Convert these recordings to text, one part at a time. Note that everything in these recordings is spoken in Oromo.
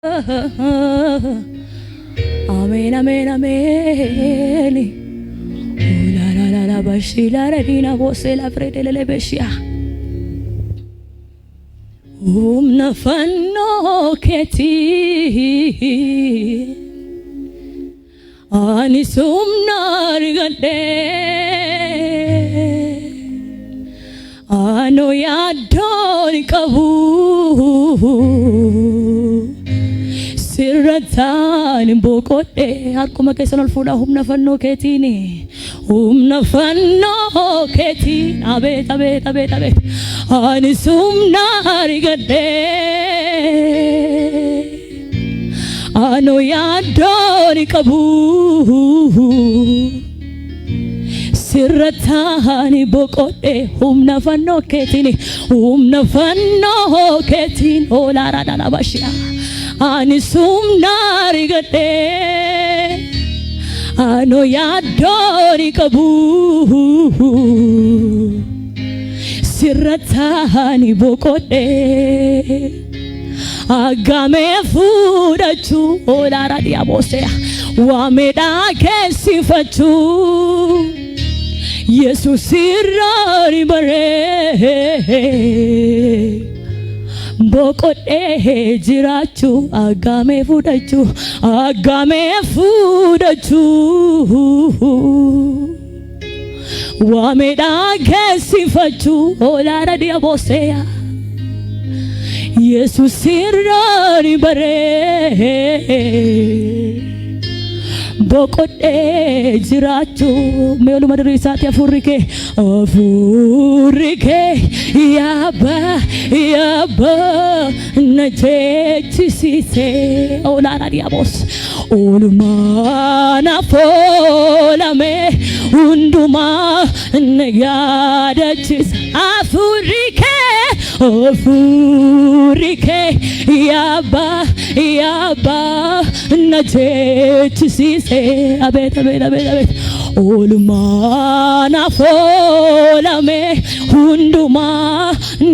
Amen, amen, amen. La la la la bashi la redina vose la frede le beshia. Nafanno keti ani sumnar gade ano yadon kabu siratan bokote harkuma kesanol fuda nafanno ketini nafanno keti abet abet abet abet ani sumnar gade ano yadon kabu sirratani bokote nafanno ketini nafanno ketini ola rada la bashia ani sumnar gade ano yadon kabu sirratani bokote agame fudachu ola radia bosea wameda kesifachu Jesus sirari bare bokote jirachu agame fudachu wameda kesifachu ola radia bosea Jesus sirari bare bokote jirachu meolu madri sati afurike yaba najechise ola radiabos ulmana folame unduma nayadachis afurike yaba najechise abet abet abet abet olumana folame hunduma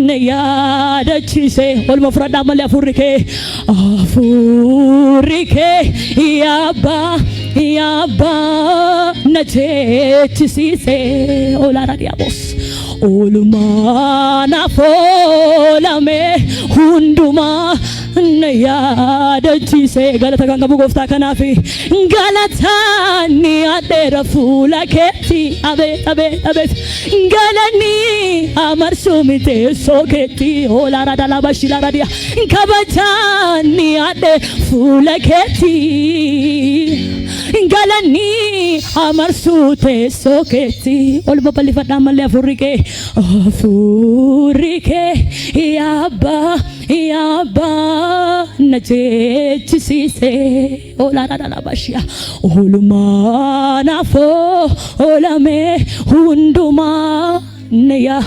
nayadachise olma frada male afurike yaba najechise ola radiabos olumana folame hunduma nayadachise galata kangabu gofta kanafi galata ni adera fula keti abet abet abet galani amarsumite soketi ola rada la bashila radia kabachani ade fula keti galani amarsute soketi olba palifada male afurike yaba najechise ola rada la bashia olumana olame hunduma neya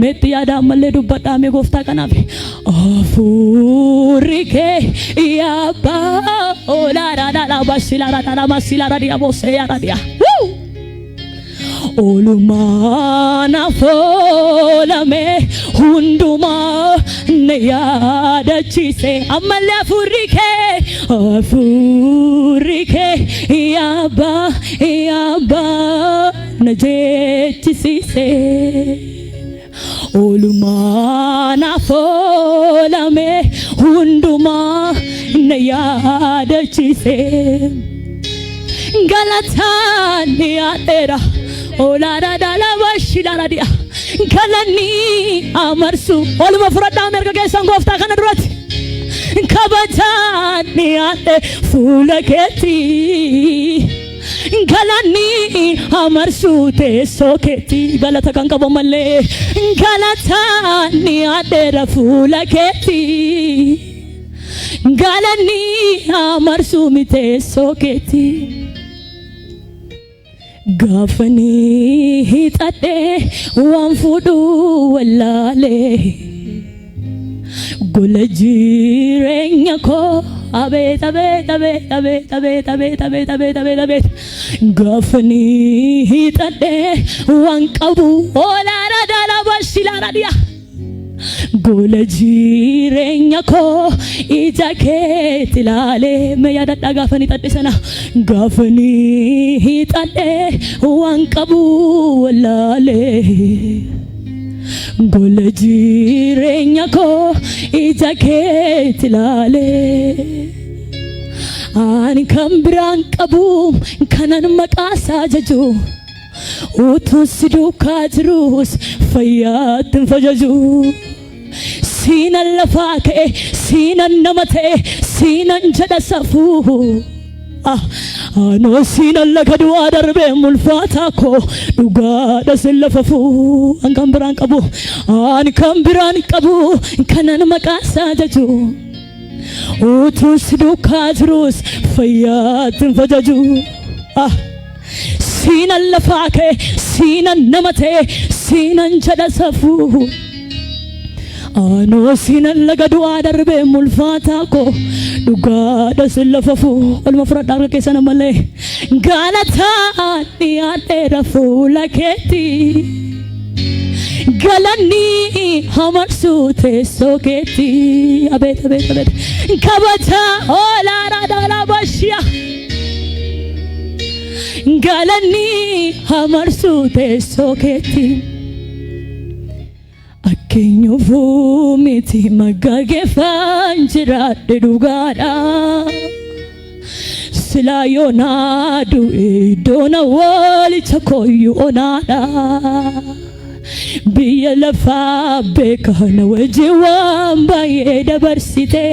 metia da maledu badame gofta kanabe afurike yaba ola rada la bashila rada la masila radia bose ya radia olumana folame hunduma nayadachise amale afurike yaba najechise olumana folame hunduma nayadachise galatani atera ola rada la bashila radia kalani amarsu olma frada merga kesan gofta kana durat kabatani ate fulaketi kalani amarsu te soketi galata kankabo male galatani ate fulaketi galani amarsu mite soketi gafani hitade wanfudu walale gulajirenya ko abet abet abet abet abet abet abet abet abet abet gafani hitade wankabu ola rada la bashila radia gola jireenya koo ija keetti ilaalee mee yaadadhaa gaafanii xadhe sana gaafanii hixadhe waan qabu wallaalee gola jireenya koo ija keetti ilaalee ani kan biraan qabu kanan maqaasaa jaju utuun si duukaa jirus fayyaatti hin fajaju siinan lafaa ka'e siinan nama ta'e siinan jedha safuu anoo siinan laga du'aa darbee mulfaataa koo dhugaadha sin lafafuu an kan biraan qabu kanan maqaasaa jaju utuun si duukaa jirus fayyaatti hin fajaju siinan lafaa ka'e siinan nama ta'e siinan jedha safuu anoo siinan laga du'aa darbee mulfaataa koo dhugaadha sin lafafuu olma fudhadhaa harka keessan malee galataan dhiyaadheera fuula keetti galanni hamarsuu teessoo keetti abeet kabajaa olaanaadhaa bashiya galanni hamarsuu teessoo keetti akkeenyuufuu miti maggageeffaan jiraadhe dhugaadha silaa yoonaa du'e iddoon awwaalicha kooyyuu onaadha biyya lafaa beekana wajjin waan baay'ee dabarsite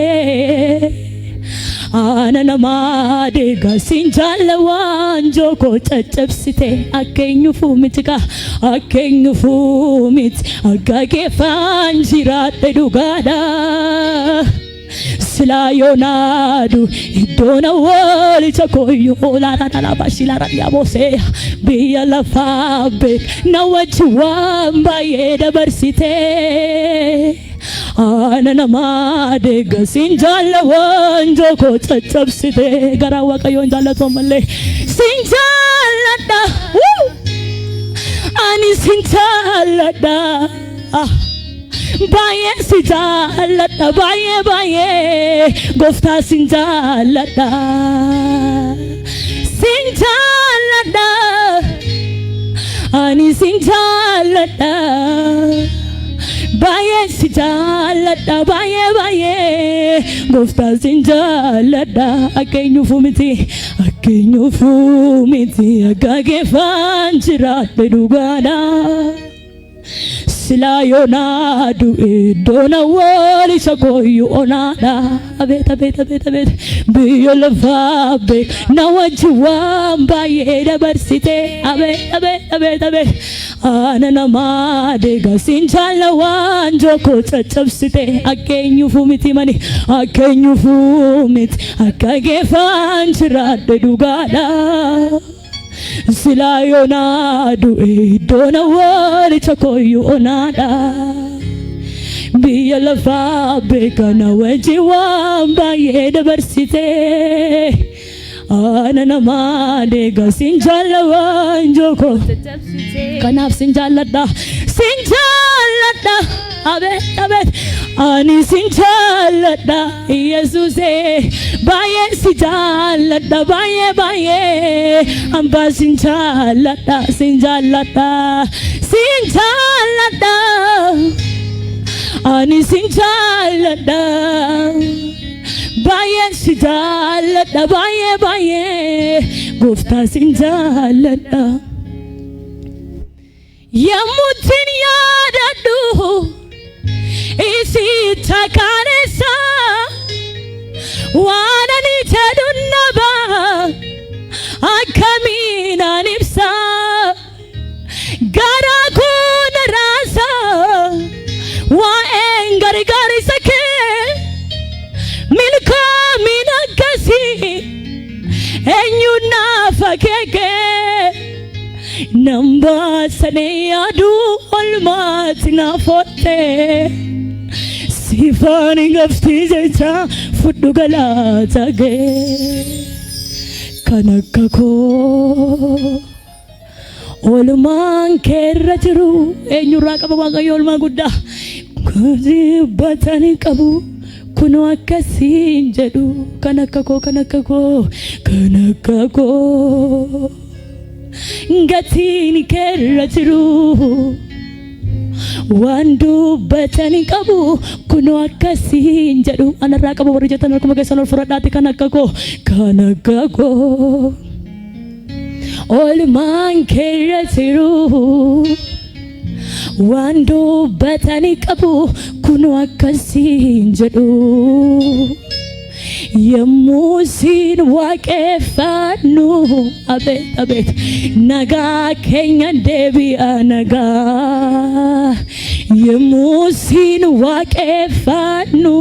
ana namaa deega siin jaalla waan jookoo caccabsite akkeenyuufuu miti maggageeffaan jiraadhe dhugaadha silaa yoonaadu iddoon awwaalicha kooyyuu olaanaadhaa bashilaara dhiyaabosee biyya lafaa beekana wajjin waan baay'ee dabarsite ana namaa deega siin jaalla waan jookoo caccabsite garaa waaqayyoon jaallatoo malee siin jaalladha ani siin jaalladha baay'ee si jaalladha baay'ee gooftaa siin jaalladha ani siin jaalladha baay'ee si jaalladha baay'ee gooftaa siin jaalladha akkeenyuufuu miti maggageeffaan jiraadhe dhugaadha silaa yoonaa du'e iddoon awwaalicha kooyyuu onaadha abeet biyya lafaa beekana wajjin waan baay'ee dabarsite abeet ana namaa deega siin jaalla waan jookoo caccabsite akkeenyuufuu miti maggageeffaan jiraadhe dhugaadha silaa yoonaa du'e iddoon awwaalicha kooyyuu onaadha biyya lafaa beekana wajjin waan baay'ee dabarsite ana namaa deega siin jaalla waan jookoo kanaaf siin jaalladha abeet ani siin jaalladha Yesuusee baay'ee si jaalladha baay'ee hambaa siin jaalladha ani siin jaalladha baay'ee si jaalladha baay'ee gooftaa siin jaalladha yammuutiin yaadadhu isi takaaneessa waan ani jedhun naba akkamiin an ibsa garaa koo na raasa waa'een gargaarsa kee milkoomin akkasii eenyuun naaf akeeke namba sane yaadu olmaati naafotte sifaan gafti jecha fudhu galaata gee kan akka koo olmaan keerra jiru eenyurraa qaba waaqayyo olmaa guddaa batani qabu kuno akkasin jedhu kanakka ko gatiin kerra jiru wandu batani qabu kuno akkasin jedhu anarraa qabu warri jettan akkuma keessan ol fudhadhaati kanakka ko olmaan kerra jiru wandu batani qabu kuno akkasin jedhu Yamusin waaqeffannu abet nagaa keenya deebi'a nagaa Yamusin waaqeffannu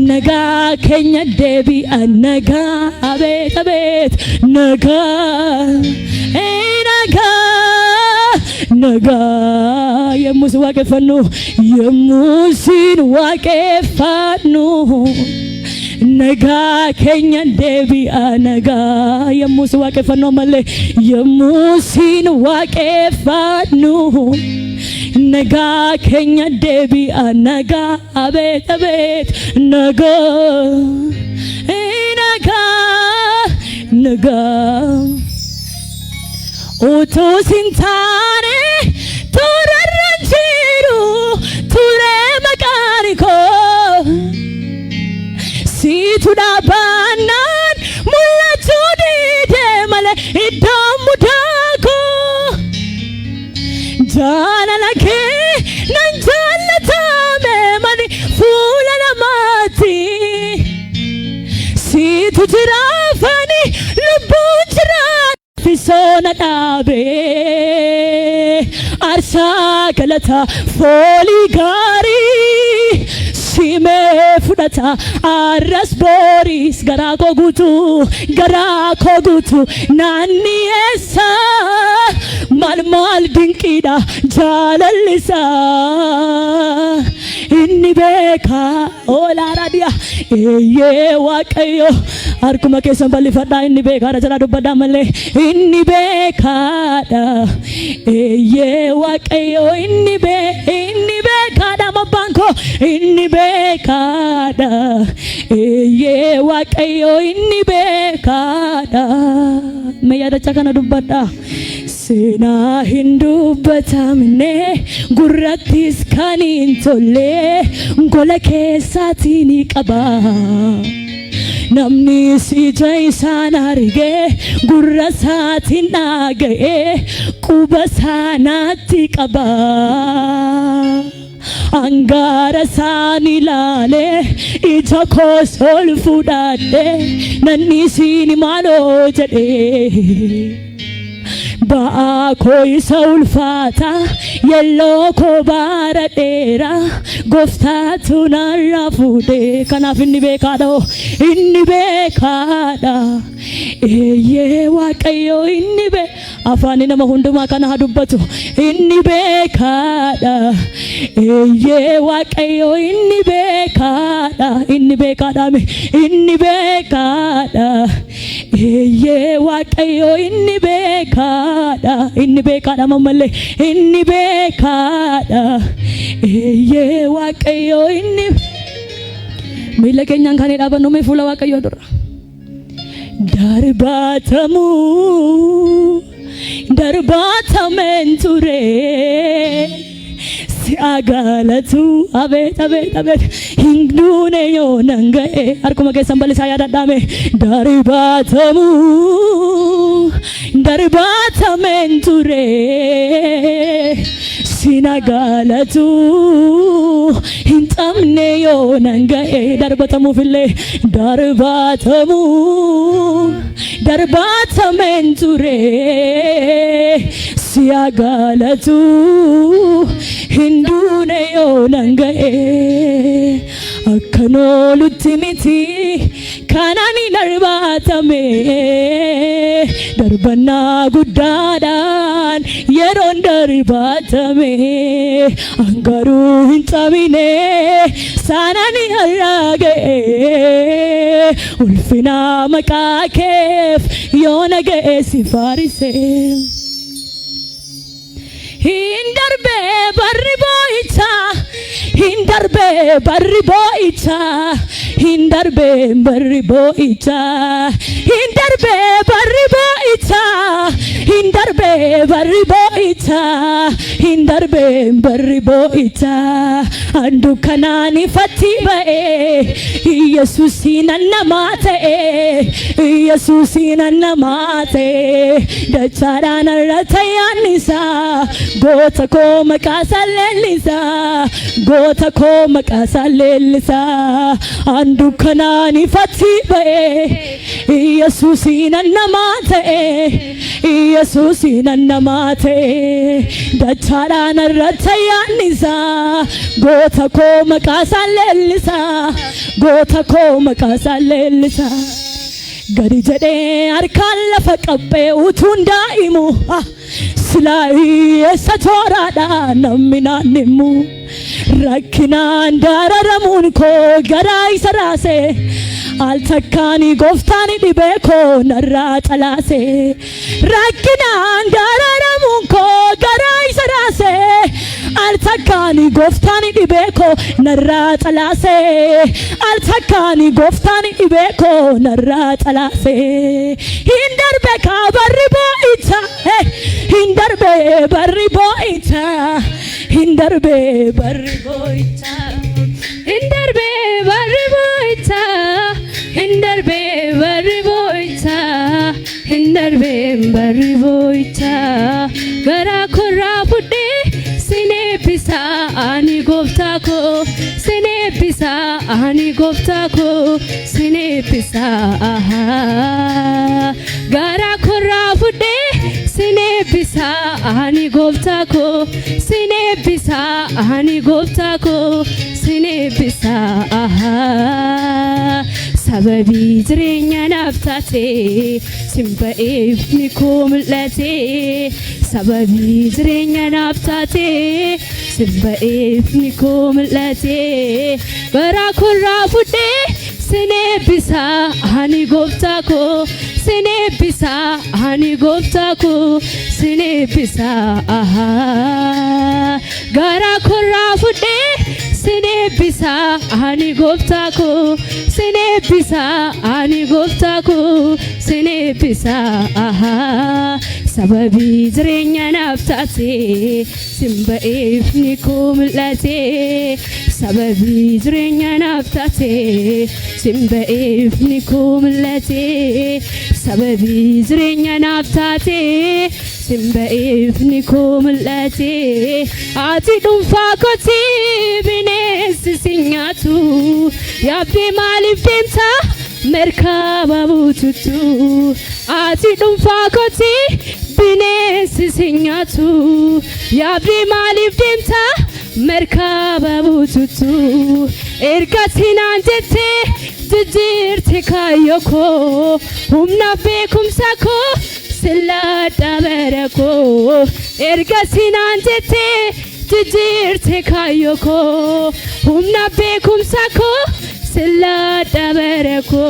nagaa keenya deebi'a nagaa abet nagaa Yamusin waaqeffannu Yamusin waaqeffannu nagaa keenya deebi'a nagaa Yamusin waaqeffannu malee Yamusin waaqeffannu nagaa keenya deebi'a nagaa abet nagaa utuu sin taane turarran jiru ture maqaan koo situ dhaabannaan mul'achuu dide malee iddoo mudaa koo jaalala kee nan jaallatame mani fuula namaatti situ jiraafani lubbuun jiraan fisoona dhaabe aarsaa galata foolii gaarii sime fudhata arras boris garaa koo guutuu naanni eessa maal dinqiidha jaalallisa inni beeka olaaraadhiya eeyyee waaqayyo harkuma keessan bal'ifadhaa inni beekaadha jala dubbadhaa malee inni beekaadha eeyyee waaqayyo inni beekaadha mabbaan koo inni beekaadha eeyyee waaqayyo inni beekaadha mee yaadacha kana dubbadhaa seenaa hin dubbatamne gurrattis kan hin tolle gola keessaatiin qaba namni ija isaan argee gurra isaatiin dhaga'ee quba isaanaatti qaba angara isaan ilaalee ija koos ol fudhadhee nanni siin maaloo jedhee ba'aa koo isa ulfaata yelloo koo baara dheeraa gooftaatu narraa fuudhee kanaaf inni beekaadha eeyyee waaqayyo inni afaani nama hundumaa kana haa dubbatu inni beekaadha eeyyee waaqayyo inni beekaadha inni beekaadha eeyyee waaqayyo inni beekaadha mamalle inni beekaadha eeyyee waaqayyo inni miila keenyaan kan dhaabannu mee fuula waaqayyo dura darbatamen ture si agalatu abet hingdune yo nangae harkuma keessan bal'isaa yaadadhaame darbatamen ture sinagalatu hintamne yo nangae darbatamuufillee darbatamen ture siyagalatu hindune yo nangae akkanolutti miti kanani darbatame darbannaa guddaadhaan yeroon darbatame angaruu hin cabine saanani harraga'e ulfina maqaa keef yoo naga'e si faarise hin darbe barri boo'icha hindarbe barri bo'icha hindarbe barri bo'icha hindarbe barri bo'icha hindarbe barri bo'icha hindarbe barri bo'icha andu kanani fatiba'e Yesusin annamate Yesusin annamate dacharana ratayanisa gota ko makasalelisa gota ko makasalelisa andu kanani fatiba'e Yesusin annamate Yesusin annamate dacharana ratayanisa gota ko makasalelisa gota ko makasalelisa gadi jade arkan lafa qabbe utunda imu silai esatorada naminanimu rakkinan dararamun ko garai sarase altakani goftani dibeko narra talase rakkinan dararamun ko garai sarase altakani goftani dibeko narra talase altakani goftani dibeko narra talase hindarbe ka barri bo'icha hindarbe barri bo'icha hindarbe barri bo'icha hindarbe barri bo'icha hindarbe barri bo'icha hindarbe barri bo'icha gara khurra budde sine pisa ani gofta ko sine pisa ani gofta ko sine pisa gara khurra budde sine pisa ani gofta ko sine pisa ani gofta ko sine pisa sababi jirenya naftate simbaif nikumlate sababi jirenya naftate simbaif nikumlate barakurra budde sine bisa ani gofta ko sine bisa ani gofta ko sine bisa gara kurra budde sine bisa ani gofta ko sine bisa ani gofta ko sine bisa sababi jirenya naftate simbaif nikumlate sababi jirenya naftate simbaif nikumlate sababi jirenya naftate simbaif nikumlate ati dumfa koti bines sinyatu yabe malif demta merkaba bututu ati dumfa koti bines sinyatu yabe malif demta merkaba bututu ergatinan jette jijirte kayoko humna bekumsa ko silada bereko ergatinan jette jijirte kayoko humna bekumsa ko silada bereko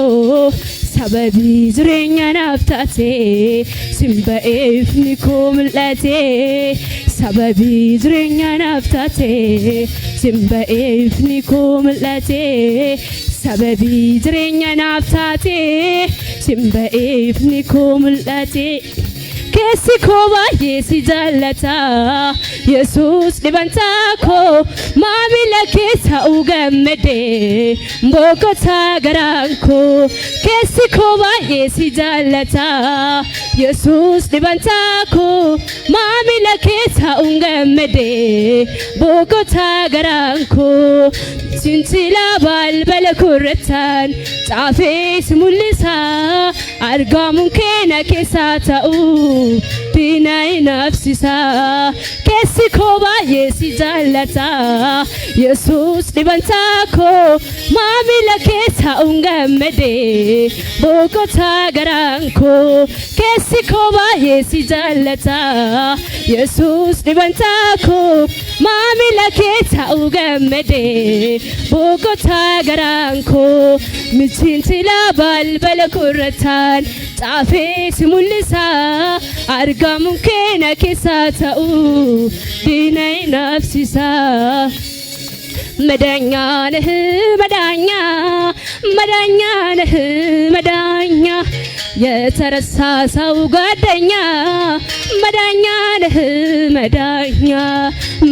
sababi jirenya naftate simbaif nikumlate sababi jirenya naftate simbaif nikumlate sababi jirenya naftate simbaif nikumlate kesi koba yesi jalata yesus dibanta ko mamila kesa ugamede mbokota garanko kesi koba yesi jalata yesus dibanta ko mamila kesa ugamede mbokota garanko sinsila balbal kuratan tafis mulisa argamun kena kesa ta'u dinai nafsisa kesi koba yesi jalata yesus dibanta ko mamila kesa ungamede bokota garanko kesi koba yesi jalata yesus dibanta ko mamila kesa ungamede bokota garanko michintila balbal kuratan tafis mulisa argamun kena kesa ta'u dinai nafsisa መዳኛ ነህ መዳኛ መዳኛ ነህ መዳኛ የተረሳ ሰው ጓደኛ መዳኛ ነህ መዳኛ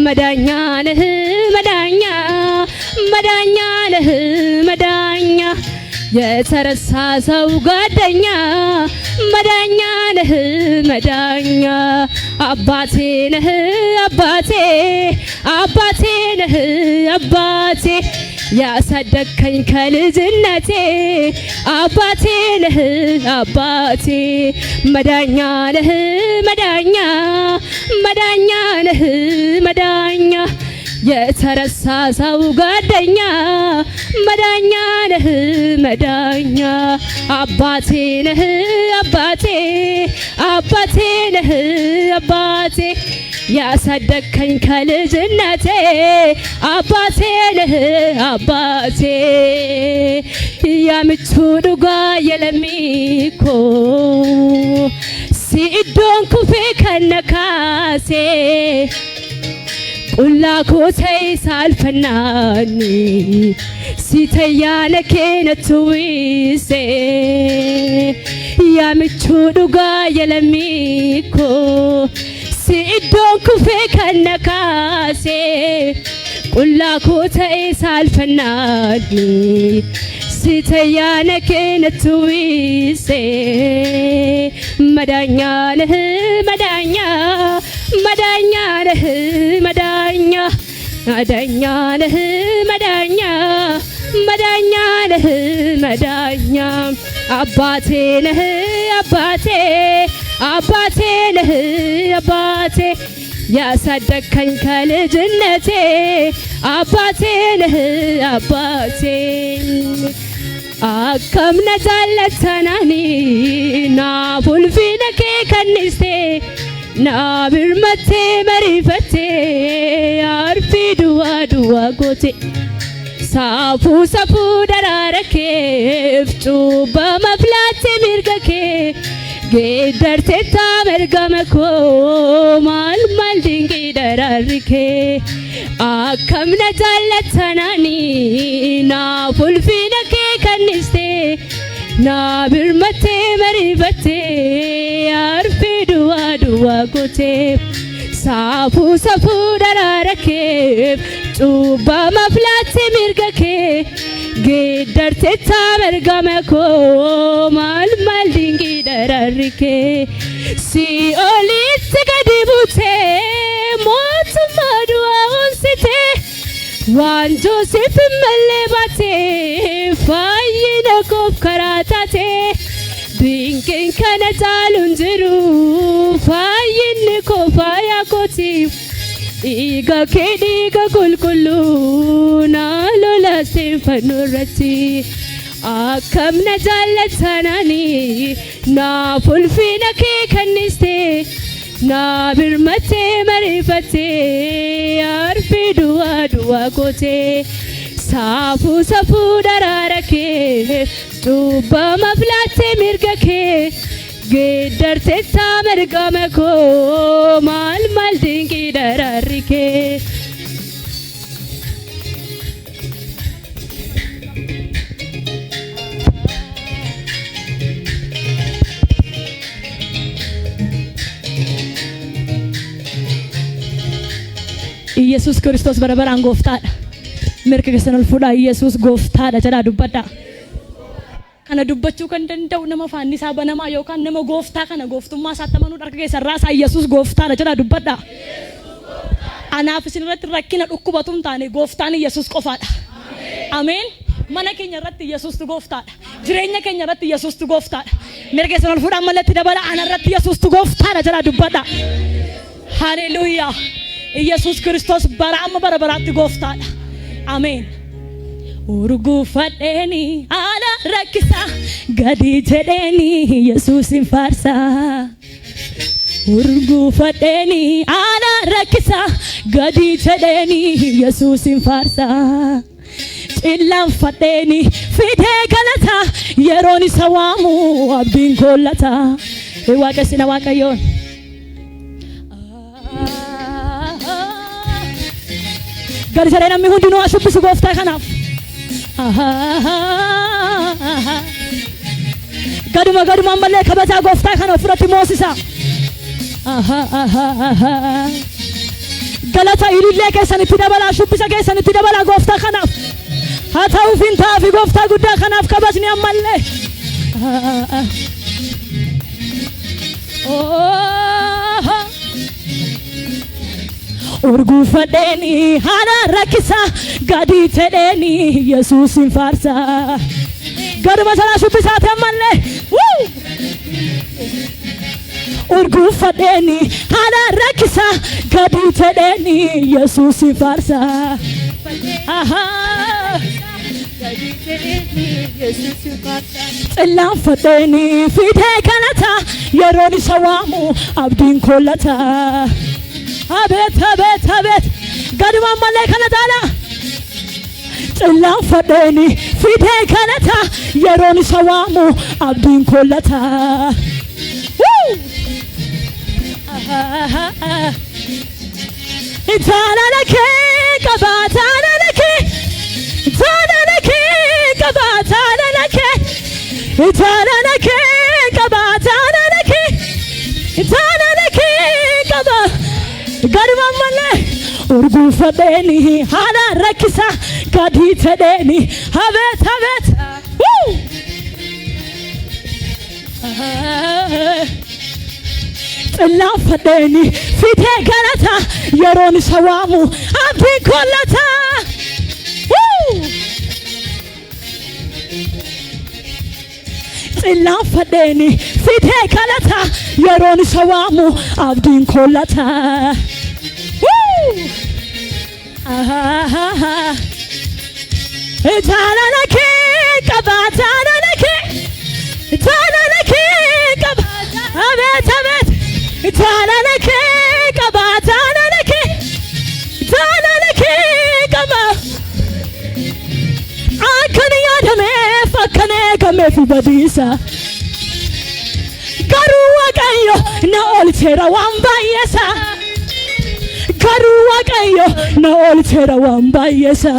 መዳኛ ነህ መዳኛ መዳኛ ነህ መዳኛ የተረሳ ሰው ጓደኛ መዳኛ ነህ መዳኛ አባቴ ነህ አባቴ አባቴ ነህ አባቴ ያሳደግከኝ ከልጅነቴ አባቴ ነህ አባቴ መዳኛ ነህ መዳኛ መዳኛ ነህ መዳኛ የተረሳ ሰው ጓደኛ መዳኛ ነህ መዳኛ አባቴ ነህ አባቴ አባቴ ነህ አባቴ ያሳደግከኝ ከልጅነቴ አባቴ ነህ አባቴ ያምቹ ዱጋ የለሚኮ ሲዶን ኩፌ ከነካሴ ቁላ ኮተይ ሳልፈናኒ ሲተያነ ከነቱዊሴ ያምቹ ዱጋ የለሚኮ ሲዶን ኩፌ ከነካሴ ቁላ ኮተይ ሳልፈናኒ ሲተያነ ከነቱዊሴ መዳኛ ነህ መዳኛ መዳኛ ነህ መዳኛ መዳኛ ነህ መዳኛ መዳኛ ነህ መዳኛ አባቴ ነህ አባቴ አባቴ ነህ አባቴ ያሳደግከኝ ከልጅነቴ አባቴ ነህ አባቴ አከምነ ጃለተናኒ ናፉልፊነ ከከኒስቴ ናብርመቴ መሪፈቴ አርፊ ዱዋ ዱዋ ጎቴ ሳፉ ሰፉ ደራረኬ ፍጩ በመፍላቴ ሚርገኬ ጌደርቴታ መርገመኮ ማል ማል ድንቂ ደራሪኬ አከምነ ጃለተናኒ ናፉልፊነ ከከኒስቴ ናብርመቴ መሪፈቴ አርፊ ዱዋ ዱዋ ጎቴ ሳፉ ሰፉ ደራረኬ ጩባ መፍላቴ ሚርገኬ ጌደርቴታ መርገመኮ ማል ማል ድንቂ ደራሪኬ ሲኦሊት ገዲቡቴ ሞቱማ ዱዋ ኦንሲቴ ዋን ጆሴፍ መሌባቴ ፋይነ ኮፍ ከራታቴ ድንቅን ከነጫሉን ጅሩ ፋይን ኮፋያ ኮቲፍ ዲጋ ኬ ዲጋ ቁልቁሉ ናሎላሴን ፈኑረቲ አከምነ ጃለተናኒ ናፉልፊነ ከከኒስቴ ናብርመቴ መሪፈቴ አርፊ ዱዋ ዱዋ ጎቴ ሳፉ ሰፉ ደራረኬ ጩባ መፍላቴ ሚርገኬ ጌደርቴታ መርገመኮ ማል ማል ድንቂ ደራሪኬ ኢየሱስ ክርስቶስ በረበራን ጎፍታዳ mirka keessan fuudha Yesuus gooftaadha jedha dubbadha kana dubbachuu kan danda'u nama faannisaa banamaa yookaan nama gooftaa kana gooftummaa isaatti amanuu harka keessan raasaa Yesuus gooftaadha jedha dubbadha anaaf isin irratti rakkina dhukkubatum taane gooftaan Yesuus qofaadha ameen mana keenya irratti Yesuus gooftaadha jireenya keenya irratti Yesuus gooftaadha mirka keessan fuudha ammalatti dabala ana irratti Yesuus gooftaadha jedha dubbadha haleluuyaa Yesuus Kristos baraama barabaraatti gooftaadha Amen. Urgu fadeni ala rakisa gadi jedeni Yesuusin farsa Urgu fadeni ala rakisa gadi jedeni Yesuusin farsa Illan fadeni fide galata yeroni sawamu abdin kollata Waaqa sina waaqayyoon Gadi jedhee namni hundinuu shubbisu gooftaa kanaaf. Gaduma ammallee kabajaa gooftaa kana ofirratti moosisa. Galata ilillee keessanitti dabalaa, shubbisa keessanitti dabalaa gooftaa kanaaf. Haa ta'uuf hin ta'afi gooftaa guddaa kanaaf kabajni ammallee. Urguufadheeni haala rakkisaa gadi jedheeni Yesuusin faarsaa. Gaduma sanaa shubbisaati ammallee. Urguufadheeni haala rakkisaa gadi jedheeni Yesuusin faarsaa. Xillaanfadheeni fidee galata yeroon isa waamu abdiin kollata. Abet gaduma ammallee kana taala. Xillaanfadheeni fidee galata yeroon isa waamu abdiin kollata. Jaalala kee qaba, jaalala kee, jaalala kee qaba, jaalala kee, jaalala kee qaba, jaalala kee, jaalala kee qaba. Gaduma ammallee urguufadheeni haala rakkisaa gadi jedheeni. Abet xillaanfadheeni fidee galata yeroon isa waamu abdiin kollata. Xillaanfadheeni fidee galata yeroon isa waamu abdiin kollata. Jaalala kee qaba, jaalala kee, jaalala kee qaba. Abet jaalala kee qaba, jaalala kee, jaalala kee qaba. Akkan yaadameef akkan eegameef badiisa. Garuu Waaqayyo na oolcheera waan baay'eesa. Garuu Waaqayyo na oolcheera waan baay'eesa.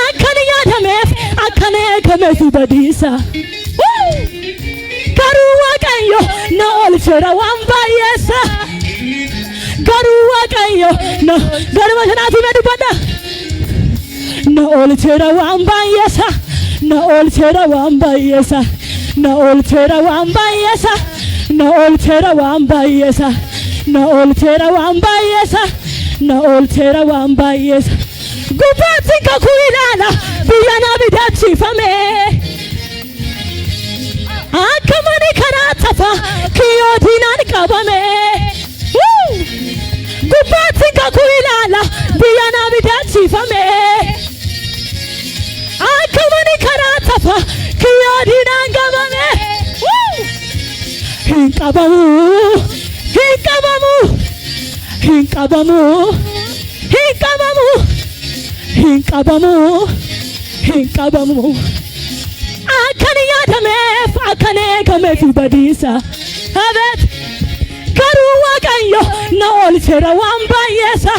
Akkan yaadameef akkan eegameef badiisa. Garuu Waaqayyo na oolcheera waan baay'eesa. Garuu Waaqayyo na gaduma sanaaf hime dubbadha. Na oolcheera waan baay'eesa. Na oolcheera waan baay'eesa. Na oolcheera waan baay'eesa. Na oolcheera waan baay'eesa. Na oolcheera waan baay'eesa. Na oolcheera waan baay'eesa. Gubbaatti kakuu ilaala biyya na bidaachifame. Akkamani karaa tafa kiyyootinaan qabame. Gubbaatti kakuu ilaala biyya na bidaachifame. Akkamani karaa tafa kiyyootinaan qabame. Hin qabamu, hin qabamu, hin qabamu, hin qabamu, hin qabamu, hin qabamu. Akkan yaadameef akkan eegameef badiisa. Abet garuu Waaqayyo na oolcheera waan baay'eesa.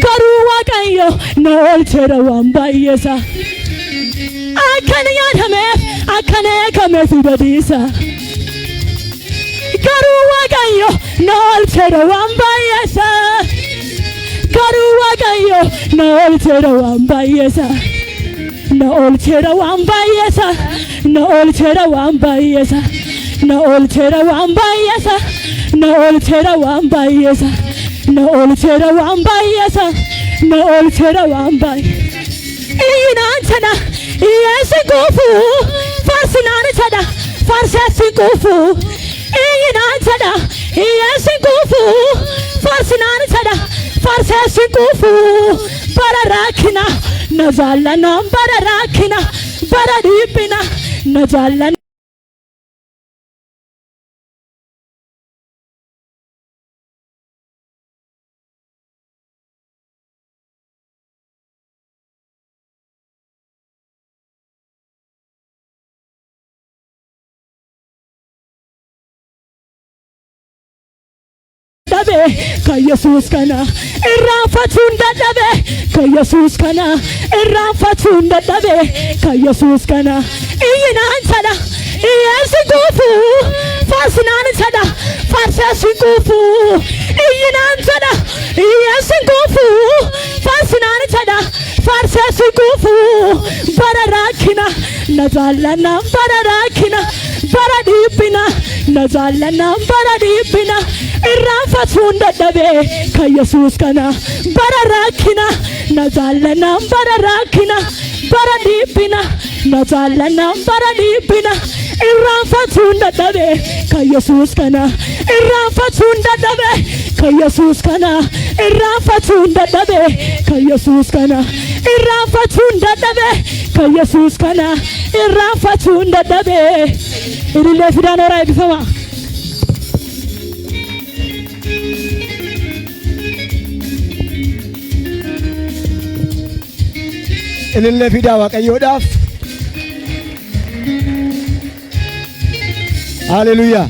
Garuu Waaqayyo na oolcheera waan baay'eesa. Akkan yaadameef akkan eegameef badiisa. Garuu Waaqayyo na oolcheera waan baay'eesa. Garuu Waaqayyo na oolcheera waan baay'eesa. Na oolcheera waan baay'eesa. Na oolcheera waan baay'eesa. Na oolcheera waan baay'eesa. Na oolcheera waan baay'eesa. Na oolcheera waan baay'eesa. Na oolcheera waan baay'eesa. Iyyinaan jedha iyyeessi guufu faarsinaan jedha faarseessi guufu. Iyyinaan jedha iyyeessi guufu faarsinaan jedha faarseessi guufu. Bara rakkina na jaallanaan bara rakkina bara dhiibbina na jaallan. dadhabe ka Yesuus kana irraanfachuun dadhabe ka Yesuus kana irraanfachuun dadhabe ka Yesuus kana iyyinaan sada Yesu gufu fasinaan sada farsasi gufu iyyinaan sada Yesu gufu fasinaan sada farsasi gufu bararakina nazalana bararakina baradipina nazalana baradipina irraanfachuun dadhabe ka Yesuus kana bararakina nazalana bararakina baradipina nazalana baradipina irraanfachuun dadhabe ka Yesuus kana irraanfachuun dadhabe ka Yesuus kana irraanfachuun dadhabe ka Yesuus kana irraanfachuun dadhabe ka Yesuus kana irraanfachuun dadhabe irillee fidaan horaa eebbifama. Ilillee fidaa Waaqayyoodhaaf. Hallelujah.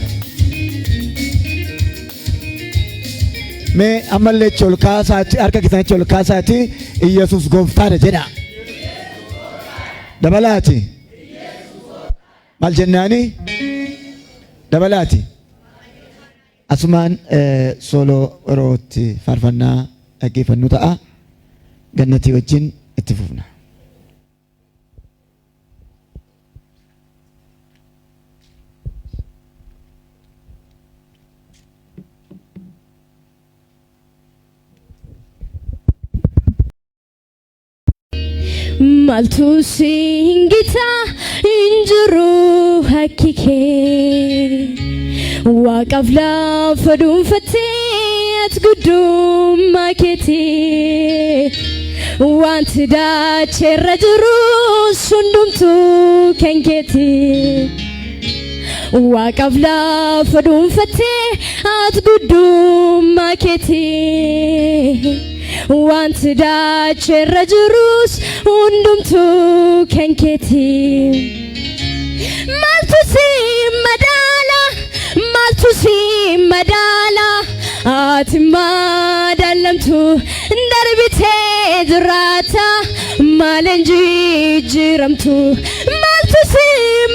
Mee ammallee ol kaasaatti harka keessanitti ol kaasaatti Yesuus gooftaadha jedha. Dabalaati. Maal jennaani? Dabalaati. Asumaan solo orootti faarfannaa dhaggeeffannu ta'a. Gannatii wajjin itti fufna. Maltu singita injuru hakike waqaf lafa dhuunfattee ati guddummaa keetii wanti daacheerra jiru hundumtuu kan keetii waqaf lafa dhuunfattee ati guddummaa keetii wanti daacheerra jirus hundumtuu kan keetii maaltu si madaala maaltu si madaala ati madaalamtu darbitee jiraata maaleen jijjiiramtu maaltu si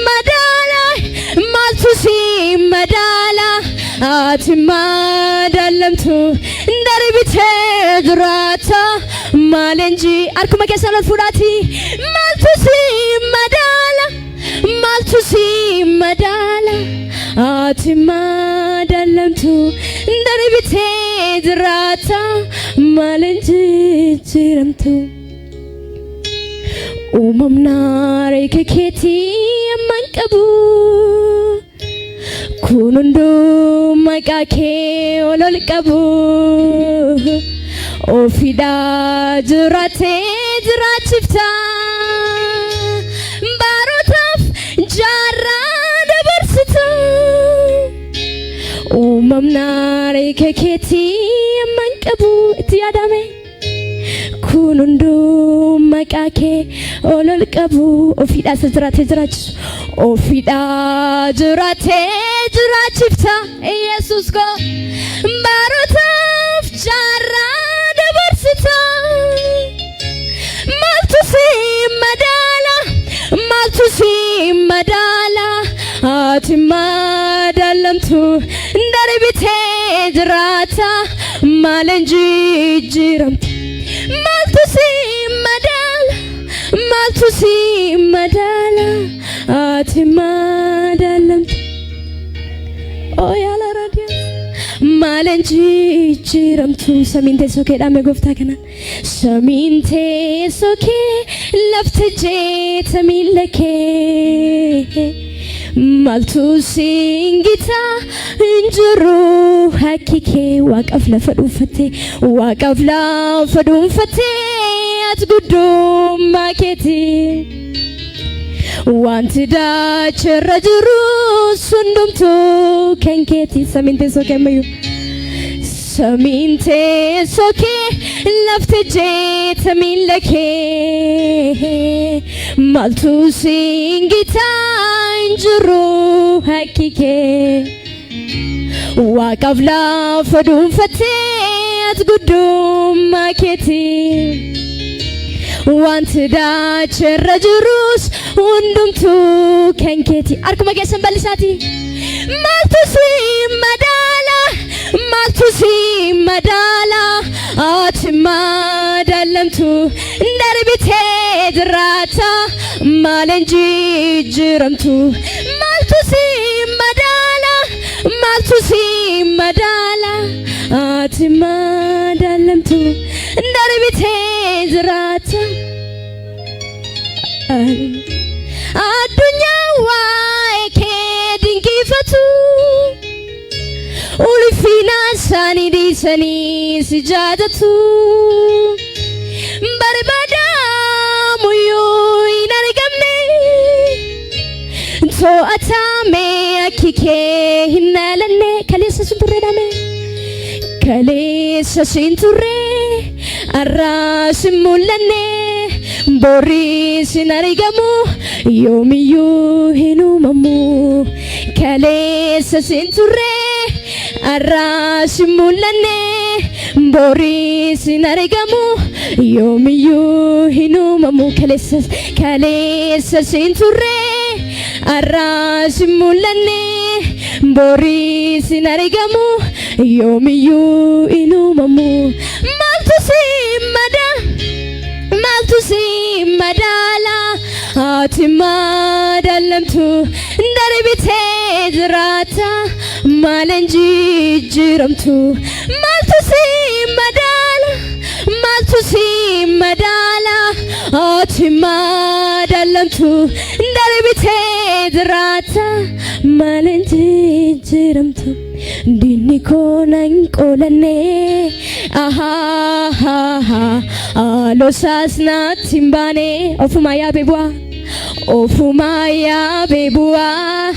madaala maaltu si madaala ati madaalamtu darbitee jiraata maaleen arkuma keessan ol fudhaati maaltu si madaala maaltu si madaala ati madaalamtu darbitee jiraata maaleen jijjiiramtu uumamnaa reeka keetii amman qabu kun hunduu maqaa kee ol qabu ofiidhaa jiraatee jiraachifta barootaaf jaarraa dabarsita uumamnaa reeka keetii amman qabu itti yaadame kun hunduu maqaa kee ol qabu ofiidhaa jiraatee jiraachisu ofiidhaa jiraatee jiraachifta Yesuus ko barootaaf jaarraa dabarsita maaltu si madaala maaltu si madaala ati madaalamtu darbitee jiraata maaleen jijjiiramtu maaltu si madaala maaltu si madaala ati madaalamtu oh yaala raadiyaa maaleen jijjiiramtu samiin teessoo kee dhaame gooftaa kanaan samiin teessoo kee lafti jeeta miila kee maaltu singita injiru hakki kee waaqaaf lafa dhuunfattee waaqaaf lafa dhuunfattee ati guddummaa keetii wanti daacheerra jiru hundumtuu kan keetii samiin teessoo kee ammayyuu samiin teessoo kee lafti jeeta miila kee maaltu singita injiru hakki kee waaqaaf lafa dhuunfattee ati guddummaa keetii wanti daacharra jirus hundumtuu kan keetii. Harkuma keessan bal'isaati. Maaltu si madaala, maaltu si madaala, ati madaalamtu darbitee jiraata maalan jijjiiramtu. Maaltu si madaala, maaltu si madaala, ati madaalamtu darbitee jiraata. Addunyaa waa'ee kee dinqifatu, ulfina isaanii dhiisanii si jaajatu. Barbaadamuyyuu hin argamne, to'atame akki kee hin dhalanne. Kaleessa sin turre dhame, kaleessa sin turre, har'aa sin mul'anne. Borii sin argamu, yoomiyyuu hin uumamu. Kaleessa sin turre, har'aa sin mul'anne. Borii sin argamu, yoomiyyuu hin uumamu. Kaleessa sin turre, har'aa sin mul'anne. Borii sin argamu, yoomiyyuu hin uumamu. Maaltu si maaltu si madaala, ati madaalamtu darbitee jiraata maalan jijjiiramtu. Maaltu si madaala, maaltu si madaala, ati madaalamtu darbitee jiraata maalan jijjiiramtu. Dinni koona hin qoolanne, alosaas naatti hin baane. Ofumaa yaabee bu'aa, ofumaa yaabee bu'aa.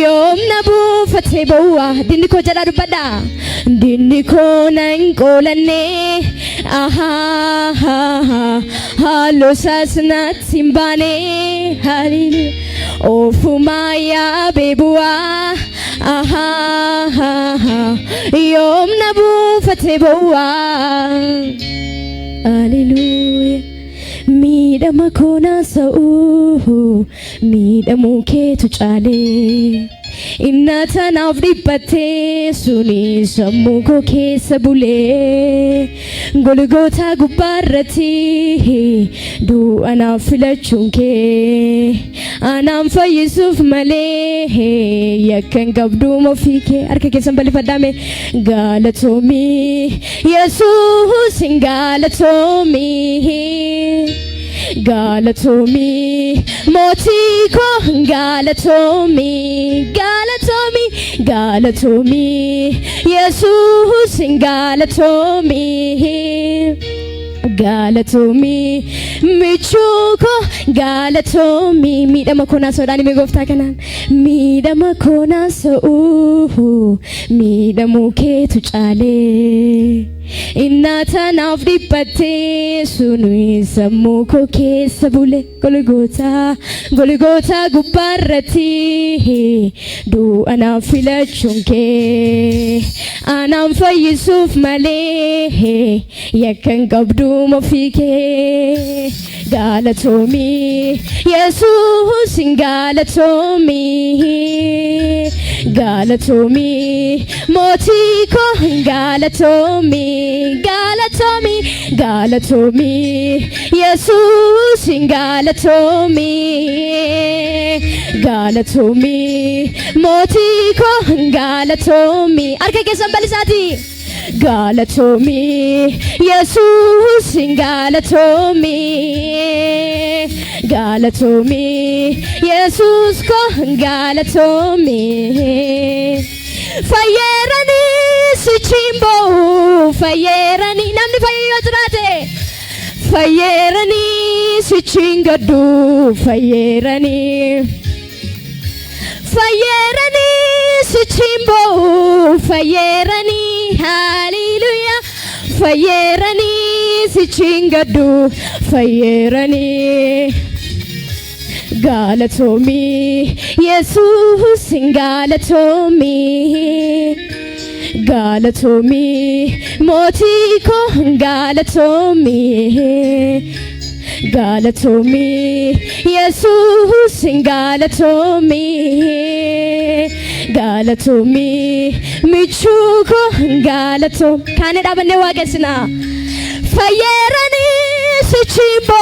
Yoom na buufatee ba'uwaa. Dinni koo jalaa dubbadha. Dinni koona hin qoolanne, alosaas naatti hin baane. Ofumaa yaabee bu'aa. Yoom na buufatee ba'uwaa. Hallelujah. Miidhama koonaa sa'uu, miidhamuu keetu caalee. Inna tanaaf dhiphattee suni sammuu koo keessa bulee. Golgootaa gubbaarratti du'a naaf filachuun kee anaan fayyisuuf malee yakkan qabdu ofii kee. Harka keessan bal'ifadhaame. Galatoomii Yesuus hin galatoomii, galatoomii mootii koo galatoomii, galatoomii, galatoomii Yesuus hin galatoomii, galatoomii michuu koo galatoomii. Miidhama koonaa soodhaan hime gooftaa kanaan. Miidhama koonaa sa'uu, miidhamuu keetu caalee. Inna tanaaf dhiphattee suni sammuu koo keessa bule. Golgootaa gubbaarratti du'a naaf filachuun kee anaan fayyisuuf malee yakkan qabdu ofii kee. Galatoomii Yesuus hin galatoomii, galatoomii mootii koo hin galatoomii, galatoomii, galatoomii Yesuus hin galatoomii, galatoomii mootii koo hin galatoomii. Harka keessan bal'isaati. Galatoomii Yesuus hin galatoomii, galatoomii Yesuus koo hin galatoomii. Fayyeranii sichiin ba'u, fayyeranii namni fayyoo jiraate. Fayyeranii sichiin gaddu, fayyeranii. Fayyeranii sichiin ba'u, fayyeranii. Hallelujah. Fayyeranii sichiin gaddu, fayyeranii. galatomi Jesus galatomi galatomi motiko galatomi galatomi Jesus galatomi galatomi michuko galatom kaneda bane wagesna fayerani sichimbo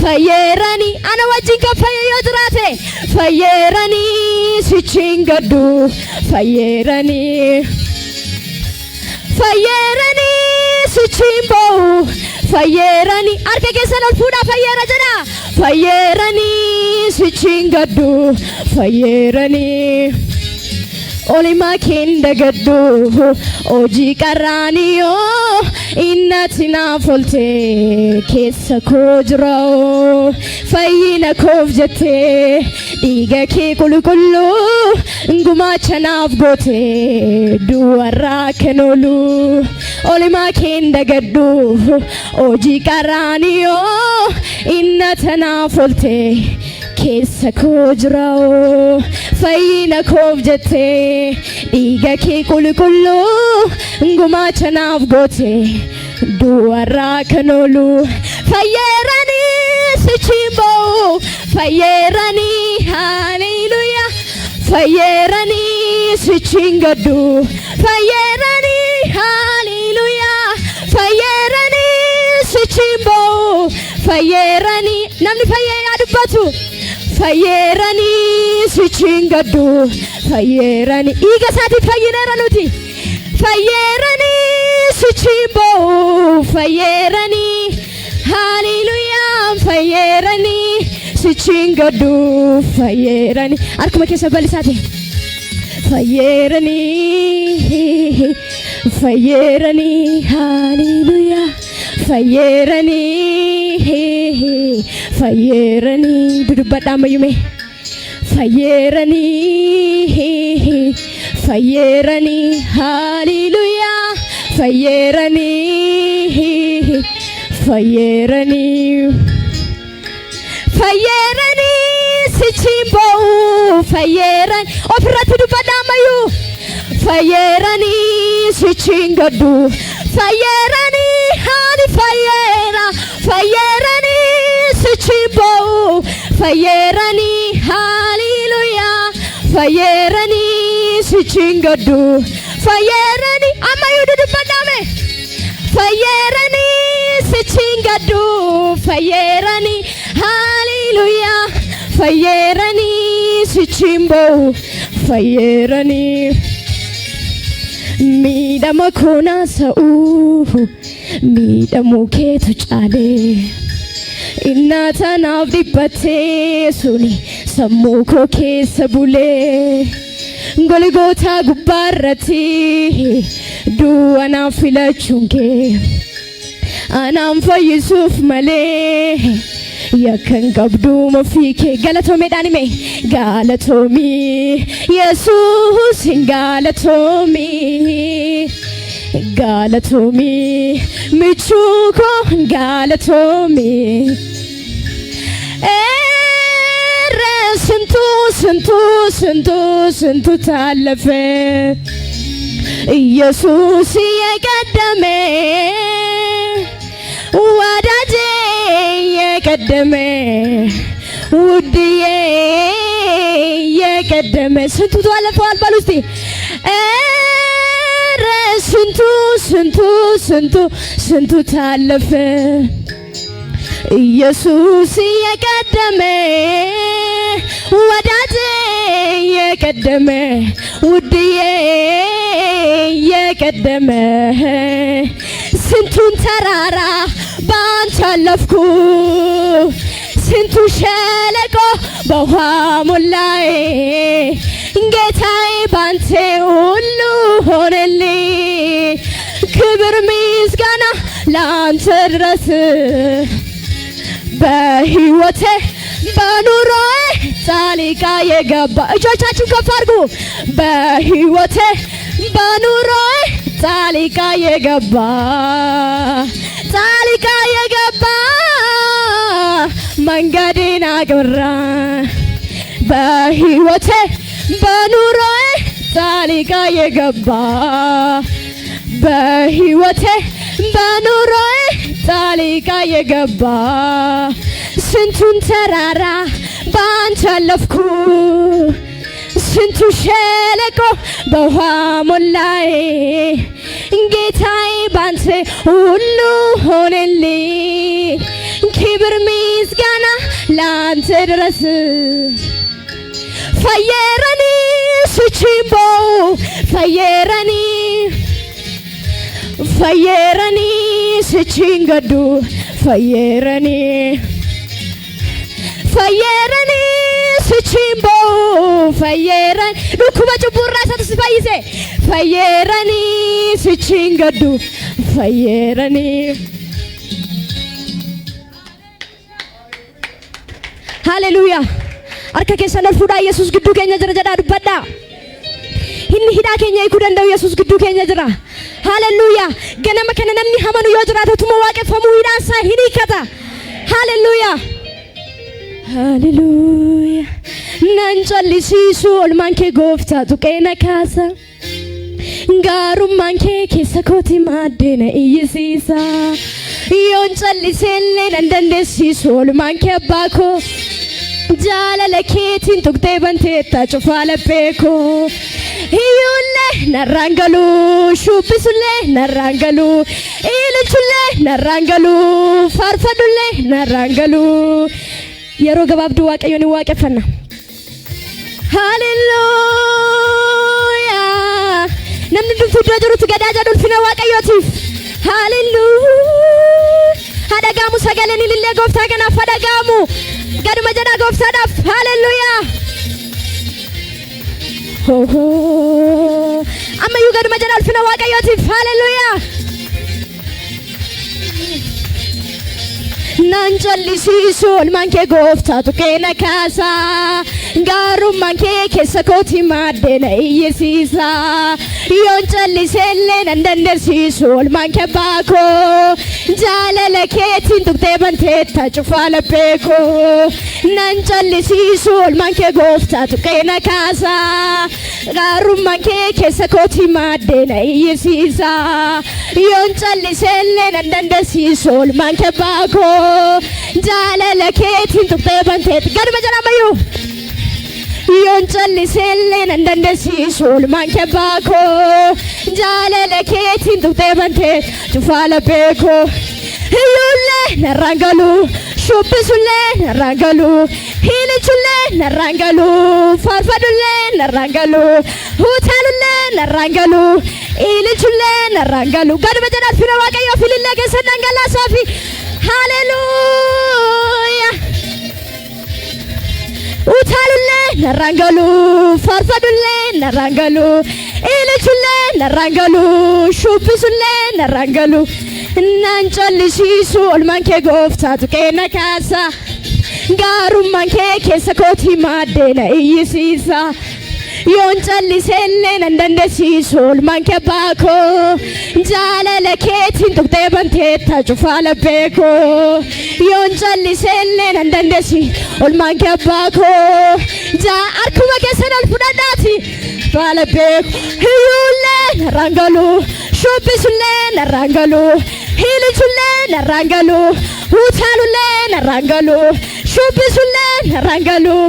fayerani ana wajinka fayo drate fayerani sichingadu fayerani fayerani sichimbo fayerani arke kesal fuda fayera jana fayerani sichingadu fayerani olima kindagaddu oji qaraniyo innatina folte kessa kojro fayina kovjate diga ke kulkullu nguma chanaf gote duara kenolu olima kindagaddu oji qaraniyo innatina folte kessa kojro fayina kovjate diga ke kulkullu nguma chanaf gote duara kanolu fayerani sichimbo fayerani hallelujah fayerani sichingadu fayerani hallelujah fayerani sichimbo fayerani namni faye adubatu fayerani sichingadu fayerani iga sati fayinera nuti fayerani sichimbo fayerani hallelujah fayerani sichingadu fayerani arkuma kesa balisate fayerani fayerani hallelujah fayerani fayerani dudubada mayume fayerani fayerani hallelujah fayerani fayerani fayerani sichimbo fayerani ofratu dubada mayu fayerani sichingadu fayerani hali fayera fayerani sichimbo fayerani hallelujah fayerani sichingadu fayerani amayudu dubadame fayerani sichingadu fayerani hallelujah fayerani sichimbo fayerani midama kona sa'u midamu ketu chale innata naaf dibbate suni sammuu koo keessa bulee golgoota gubbaarratti du'a naaf filachuun kee anaan fayyisuuf malee yakkan qabdu ofii kee galatoomeedhaan hime galatoomi Yesuus galatoomi galatomi michuko galatomi ere ስንቱ ታለፈ ኢየሱስ የቀደመ ወዳጄ የቀደመ ውድዬ የቀደመ ስንቱ ታለፈዋል ባሉ እስቲ ኧረ ስንቱ ታለፈ ኢየሱስ የቀደመ ወዳጄ የቀደመ ውድዬ የቀደመ ስንቱን ተራራ ባንተ አለፍኩ ስንቱ ሸለቆ በውሃ ሞላዬ ጌታዬ ባንተ ሁሉ ሆነልኝ ክብር ምስጋና ላንተ ድረስ በሕይወቴ በኑሮዬ ጣልቃ የገባ እጆቻችሁን ከፍ አድርጉ በሕይወቴ በኑሮዬ ጣልቃ የገባ መንገዴን አቅራ በሕይወቴ በኑሮዬ ጣልቃ የገባ በሕይወቴ በኑሮዬ ጣልቃ የገባ ስንቱን ተራራ ባንተ አለፍኩ ስንቱ ሸለቆ በውሃ ሞላዬ ጌታዬ ባንተ ሁሉ ሆነልኝ ክብር ምስጋና ላንተ ድረስ ፈየረኒ ስቺምቦ ፈየረኒ ፈየረኒ ስቺንገዱ ፈየረኒ ፈየረኒ ስቺምቦ ፈየረኒ ዱኩባ ጩቡራ ሳትስፋይሴ ፈየረኒ ስቺንገዱ ፈየረኒ ሃሌሉያ harka keessan ol fuudhaa Yesuus gidduu keenya jira jedhaa dubbadhaa inni hidhaa keenya hiikuu danda'u Yesuus gidduu keenya jira haleluuyaa ganama kana namni hamanu yoo jiraate tuma waaqeffamuu hidhaan isaa hin hiikata haleluuyaa haleluuyaa nan callisiisu olmaan kee gooftaa tuqeena kaasa gaarummaan kee keessa kooti maaddeena iyyisiisa yoon calliseellee nan dandeessisu olmaan kee abbaa koo jaalala keetiin tuqxee banteetta cufaa laphee koo hiyyuullee narraan galuu shubbisuullee narraan galuu ililchullee narraan galuu faarfadullee narraan galuu yeroo gabaabduu waaqayyoon waaqeffanna haleluuyaa namni dhuftu iddoo jirutti gadaa jedhu ulfina waaqayyootiif haleluuyaa hadhagaamu sagaleen ilillee gooftaa kanaaf hadhagaamu gaduma jedhaa gooftaadhaaf haleluuyaa ammayyuu gaduma jedhaa ulfina waaqayyootiif haleluuyaa nan callisiisu olmaan kee gooftaa tuqeena kaasa gaarummaan kee keessa kooti maaddeena iyyisiisa yoon calliseellee nan dandeessisu olmaan kee abbaa koo jaalala keetiin tuqxee banteetta cufaa laphee koo nan callisiisu olmaan kee gooftaa tuqeena kaasa gaarummaan kee keessa kooti maaddeena iyyisiisa yoon calliseellee nan dandeessisu olmaan kee abbaa koo jaalala keetiin tuqxee banteetta gaduma jedhaa ammayyuu yoon calliseellee nan dandeessisu olmaan kee abbaa koo jaalala keetiin tuqxee banteetta cufaa laphee koo hiyyuullee narraan galuu shubbisuullee narraan galuu ililchullee narraan galuu faarfadullee narraan galuu utaalullee narraan galuu ililchullee narraan galuu gaduma jedhaa ulfina waaqayyoof ilillee keessan dhangalaasaa fi haleluuyaa utaalullee narraan galuu faarfadullee narraan galuu ililchullee narraan galuu shubbisuullee narraan galuu nan callisiisu olmaan kee gooftaa tuqeena kaasa gaarummaan kee keessa kooti maaddeena iyyisiisa yoon calliseellee nan dandeessisu olmaan kee abbaa koo jaalala keetiin tuqxee banteetta cufaa laphee koo yoon calliseellee nan dandeessisu olmaan kee abbaa koo harkuma keessan ol fudhadhaati cufaa laphee koo hiyyuullee narraan galuu shubbisuullee narraan galuu ililchullee narraan galuu utaalullee narraan galuu shubbisuullee narraan galuu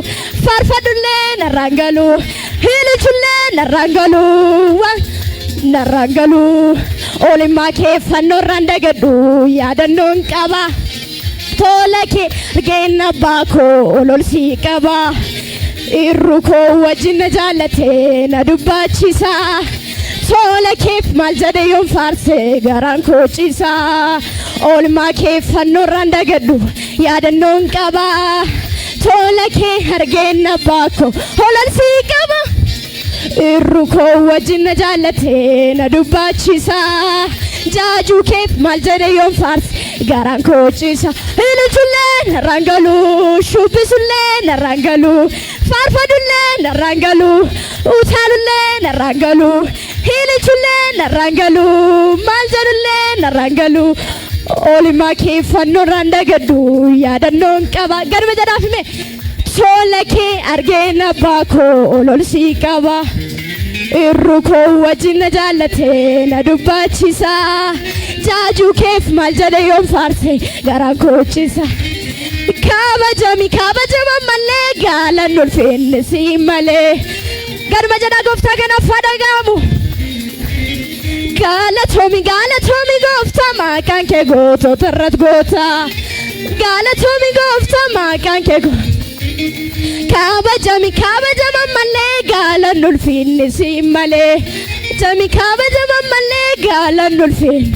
faarfadullee narraan galuu ililchullee narraan galuu narraan galuu oolmaa kee fannoorraan dagadhu yaadannoon qaba tola kee argeen abbaa koo ololsii qaba irru koo wajjin na jaallatee na dubbachiisa tola keef maal jedhe yoon faarse garaan koo ciisa oolmaa kee fannoorraan dagadhu yaadannoon qaba tola kee argeen abbaa koo ololsii qaba irru koo wajjin na jaallatee na dubbachiisa jaajuu keef maal jedhe yoon faarse garaan koo ciisa ililchullee narraan galuu shubbisuullee narraan galuu faarfadullee narraan galuu utaalullee narraan galuu ililchullee narraan galuu maal jedhullee narraan galuu oolmaa kee fannoorraan dagaddu yaadannoon qaba garba jedhaaf hime tola kee argeen abbaa koo ololsii qaba irru koo wajjin na jaallate na dubbaachisa jaajuu keef maal jedhe yoon faarse garaan koochisa kabajama malee gaalan ulfinni si malee garba jedhaa gooftaa kanaaf dhagaamu galatomi gooftaa maqaan kee gootota irratti goota galatomi gooftaa maqaan kee kabajama malee gaalan ulfinni si malee kabajama malee gaalan ulfinni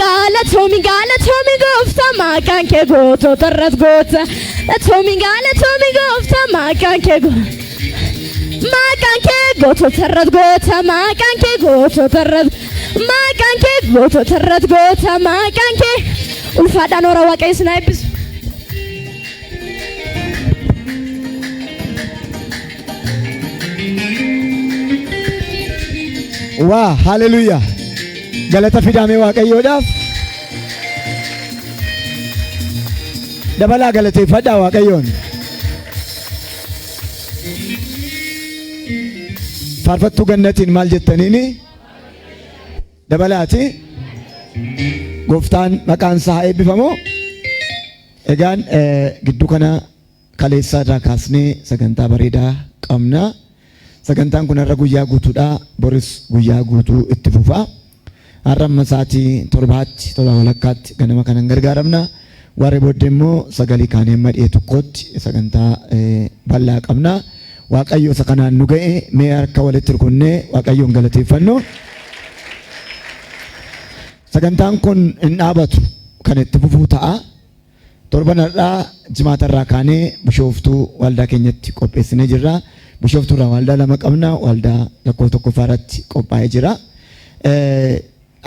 galatomi gooftaa maqaan kee gootota irratti goota galatomi gooftaa maqaan kee gootota irratti goota maqaan kee gootota irratti goota maqaan kee ulfaadhaan ora waaqayyo na eebbisu. Waa haleluuyaa galata fidame waaqayyoodhaaf dabalaa galateeffadhaa waaqayyoon. faarfattuu gannatiin maal jettaniini dabalaati gooftaan maqaan isaa haa eebbifamu. Egaan gidduu kana kaleessaa irraa kaasnee sagantaa bareedaa qabna. Sagantaan kun har'a guyyaa guutuudha, boris guyyaa guutuu itti fufa. Har'a amma sa'aatii 7:07 ganama kanan gargaaramna. Warri booddee immoo sagalee kaanii amma dhi'ee tokkotti sagantaa bal'aa qabna. Waaqayyo isa kanaan nu ga'e mee harka walitti rukunnee waaqayyoon galateeffannu. Sagantaan kun hin dhaabatu, kan itti fufuu ta'a. Torban har'aa jimaata irraa kaanee bishooftuu waldaa keenyatti qopheessinee jirra. Bishooftuu irraa waldaa 2 qabna, waldaa lakkoofsa 1 irratti qophaa'ee jira.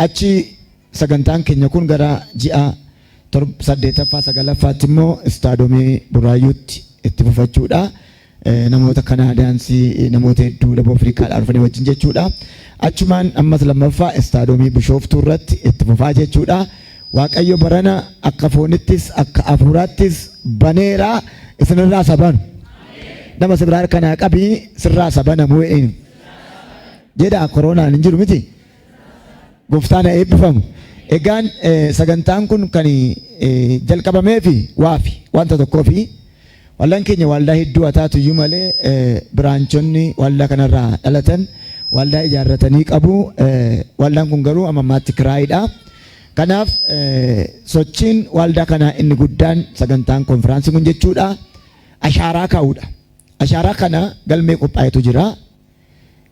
Achi sagantaan keenya kun gara ji'a 8ffaa 9ffaatti immoo istaadoomii Buraayyuutti itti fufachuudha. Namoota Kanaadaansii namoota hedduu Daboo Afriikaadhaa dhufanii wajjin jechuudha. Achumaan ammas lammaffaa istaadoomii bishooftuu irratti itti fufaa jechuudha. Waaqayyo barana akka foonittis akka hafuuraattis baneera isinirraa sabanu. Nama sibiraar kanaa qabii sirraa sabanamu jedheen. Jedha koronaan hin jiru miti. Gooftaan haa eebbifamu. Egaan sagantaan kun kan jalqabamee fi waafi wanta tokkoo fi waldaan keenya waldaa hedduu haa taatu iyyuu malee biraanchonni waldaa kanarraa dhalatan waldaa ijaarratanii qabu. Waldaan kun garuu ammaatti kiraayiidha. Kanaaf sochiin waldaa kanaa inni guddaan sagantaan konfiraansii kun jechuudha ashaaraa kaa'uudha. Ashaaraa kana galmee qophaa'etu jira.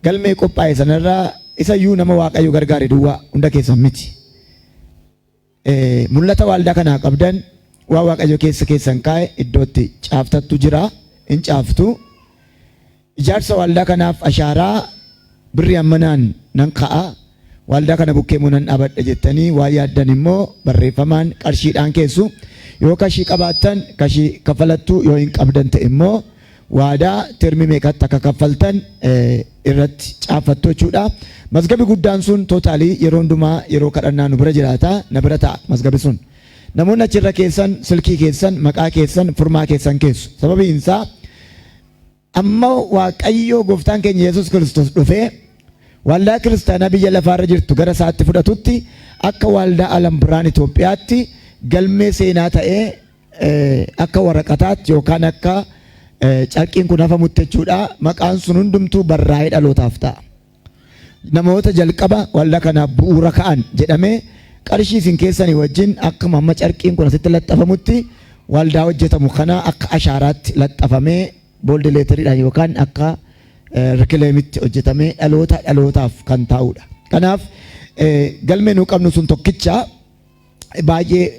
Galmee qophaa'e sanarraa isa iyyuu nama waaqayyo gargaare duwwaa hunda keessan miti. Mul'ata waldaa kanaa qabdan waa waaqayyo keessan kaa'e iddootti caaftattu jira, hin caaftu. Ijaarsa waldaa kanaaf ashaaraa birrii ammanaan nan ka'a. Waldaa kana bukkee nan dhaabadha jettanii waa yaaddan immoo barreeffamaan qarshiidhaan keessu. Yoo qarshii qabaattan qarshii kaffalattu, yoo hin qabdan ta'e immoo waadaa termii meeqatti akka kaffaltan irratti caafattu jechuudha. Mazgabi guddaan sun tootaalii yeroo hundumaa yeroo kadhannaa nu bira jiraata, na bira ta'a mazgabi sun. Namoonni achirra keessan silkii keessan maqaa keessan furmaa keessan keessu. Sababiin isaa amma waaqayyo gooftaan keenya Yesuus Kiristoos dhufee waldaa kiristaanaa biyya lafaarra jirtu gara isaatti fudhatutti akka waldaa alam biraan Itoophiyaatti galmee seenaa ta'ee akka waraqataatti yookaan akka carqiin kun hafamutti jechuudha. Maqaan sun hundumtuu barraa'ee dhalootaaf ta'a. Namoota jalqaba waldaa kanaaf bu'uura ka'an jedhamee qarshii isin keessanii wajjin akkuma amma carqiin kun asitti laxafamutti waldaa hojjetamu kana akka ashaaraatti laxafamee booldi leetariidhaan yookaan akka rikileemitti hojjetamee dhalootaaf kan taa'udha. Kanaaf galmee nu qabnu sun tokkicha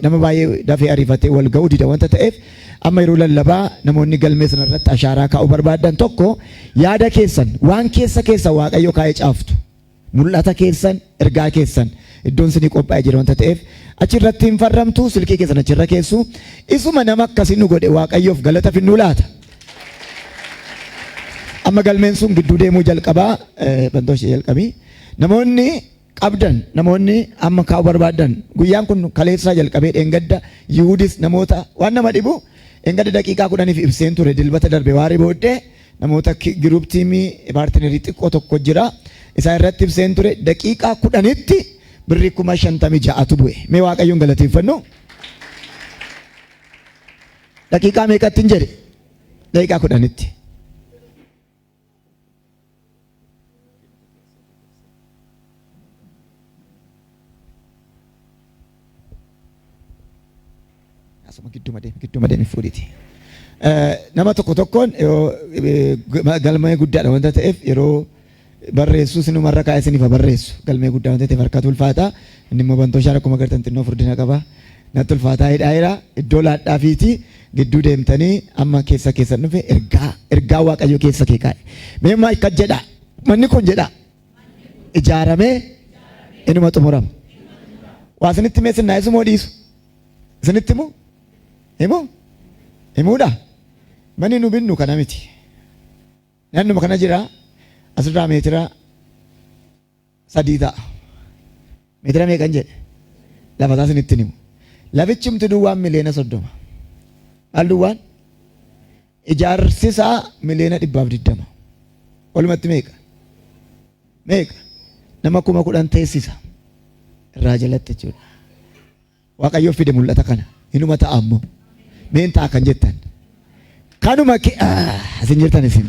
nama baay'ee dafee ariifatee wal ga'uu dida wanta ta'eef amma yeroo lallabaa namoonni galmee sanarratti ashaaraa kaa'uu barbaadan tokko yaada keessan waan keessa waaqayyo kaa'ee caaftu mul'ata keessan ergaa keessan iddoon isinii qophaa'ee jira wanta ta'eef achirratti hin farramtu silkii keessan achirra keessu isuma nama akkasii nu godhe waaqayyoof galata finnuu laata. Amma galmeen sun gidduu deemuu jalqabaa bantoo ishee jalqabii namoonni qabdan namoonni amma kaa'u barbaadan guyyaan kun kaleessaa jalqabee dheengadda Yihuudis namoota waan nama dhibu dheengadda daqiiqaa 10 ibseen ture dilbata darbe waarii booddee namoota giruup tiimii paartinerii xiqqoo tokko jira isaa irratti ibseen ture daqiiqaa 10tti birrii 56,000 bu'e mee waaqayyoon galateeffannu daqiiqaa meeqatti hin jedhe daqiiqaa 10tti asuma gidduma deemi fuudhiti nama tokko tokkoon galmee guddaadha wanta ta'eef yeroo barreessu sinumarra kaa'ee siniif barreessu galmee guddaa wanta ta'eef harkatu ulfaata inni immoo bantooshaan akkuma agartan xinnoo furdina qaba natti ulfaataa hidhaayira iddoo laadhaa fiiti gidduu deemtanii amma keessan dhufe ergaa waaqayyo keessa kee kaa'e meemmaa akka jedha manni kun jedha ijaaramee inuma xumurama waa isinitti mee sinnaa isumoo dhiisu isinitti himuudha manni nu binnu kana miti naannuma kana jira asirraa meetira 3 ta'a meetira meeqan jedhe lafasaa isinitti himu lafichumti duwwaan miliyoona 30 maal duwwaan ijaarsisaa miliyoona 120 walumatti meeqa nama 10,000 teessisa irraa jalatti jechuudha waaqayyoo fide mul'ata kana inuma ta'a ammoo meen ta'a kan jettan kanuma asin jirtan isin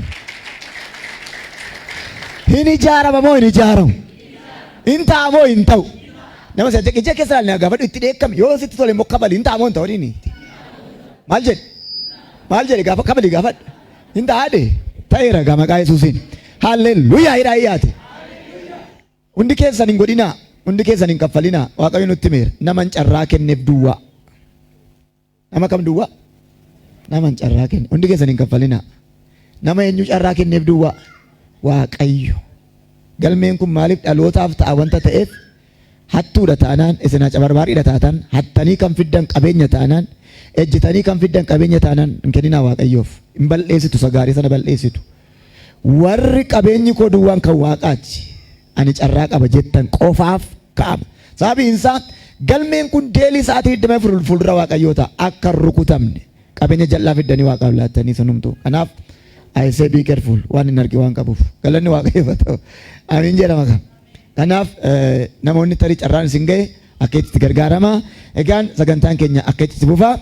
hin ijaarama moo hin ijaaramu hin ta'a moo hin ta'u nama isa ija keessa ilaalanii gaafadhu itti dheekkame yoo sitti tole immoo kabali hin ta'a moo hin ta'u dhiini maal jedhe gaafa kabali gaafadhu hin ta'aadhe ta'eera gaa maqaa Yesuusiin haalleluuyaa hidhaayyaate hundi keessan hin godhinaa hundi keessan hin kaffalinaa waaqayyo nutti meera naman carraa kenneef duwwaa nama kam duwwaa naman carraa kenne hundi keessan hin kaffalinaa nama eenyu carraa kenneef duwwaa waaqayyo galmeen kun maaliif dhalootaaf ta'a wanta ta'eef hattuudha taanaan isin cabarbaariidha taatan hattanii kan fiddan qabeenya taanaan ejjitanii kan fiddan qabeenya taanaan hin kenninaa waaqayyoof hin balleessitu sagaarii sana balleessitu warri qabeenyi koo duwwaan kan waaqaati ani carraa qaba jettan qofaaf ka'ama sababiin isaa galmeen kun deelii sa'aatii 20 fuuldura waaqayyoo ta'a akka rukutamne qabeenya jal'aa fiddanii waaqaaf laattanii sunumtu kanaaf I say be careful waan hin argi waan qabuuf galanni waaqayyoof ta'u amiin jedhama kan kanaaf namoonni tarii carraan isin ga'e akka itti gargaarama egaan sagantaan keenya akka itti bufaa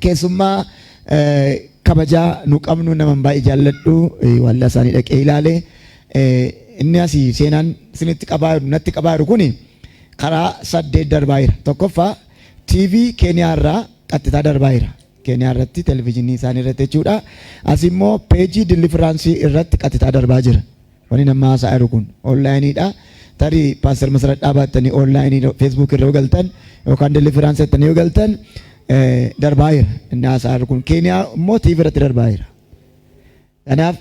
keessummaa kabajaa nu qabnu naman baay'ee jaalladhu waldaa isaanii dhaqee ilaale inni asii seenaan isinitti qabaaru natti qabaaru kuni karaa 8 darbaa jira tokkoffaa TV Keeniyaa irraa qaxxitaa darbaa jira Keeniyaa irratti televezyiinii isaanii irratti jechuudha as immoo peejii Deliverance irratti qaxxitaa darbaa jira wani nama haasa'aa jiru kun onlaayiniidha tarii paaster Masarat dhaabattanii onlaayinii Facebook irra galtan yookaan Deliverance irratti galtan darbaa jira inni haasa'aa jiru kun Keeniyaa immoo TV irratti darbaa jira kanaaf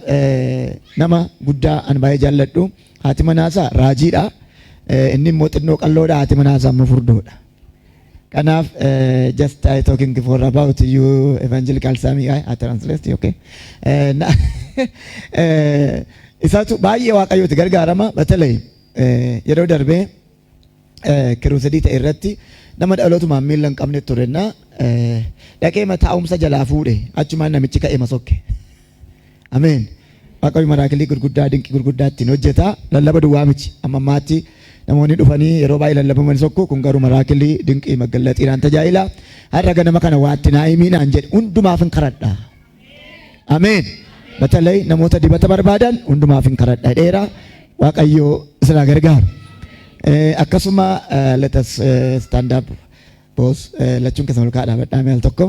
nama guddaa an baay'ee jaalladhu haati manaasaa raajiidha inni immoo xinnoo qalloodha haati manaasaa immoo furdoodha kanaaf just I talking for about you evangelical Sami I translate okay isaatu baay'ee waaqayyooti gargaarama batalee yeroo darbee kiruusadii ta'e irratti nama dhalootumaan miila hin qabne turenna dhaqee taa'umsa jalaa fuudhe achumaan namichi ka'ee masokke ameen waaqayyo maraakilii gurguddaa dinqii gurguddaa ittiin hojjeta lallaba duwwaa miti amma ammaatti namoonni dhufanii yeroo baay'ee lallabaman sokku kun garuu maraakilii dinqii maggallaxiidhaan tajaajila har'a ganama kana waatti naa himiinaan jedhe hundumaaf hin kadhadha ameen batalay namoota dibata barbaadan hundumaaf hin kadhadha dheera waaqayyo isna gargaaru akkasuma let us stand up boss lachuun keessa mul'aa dhaabadhaa meel tokko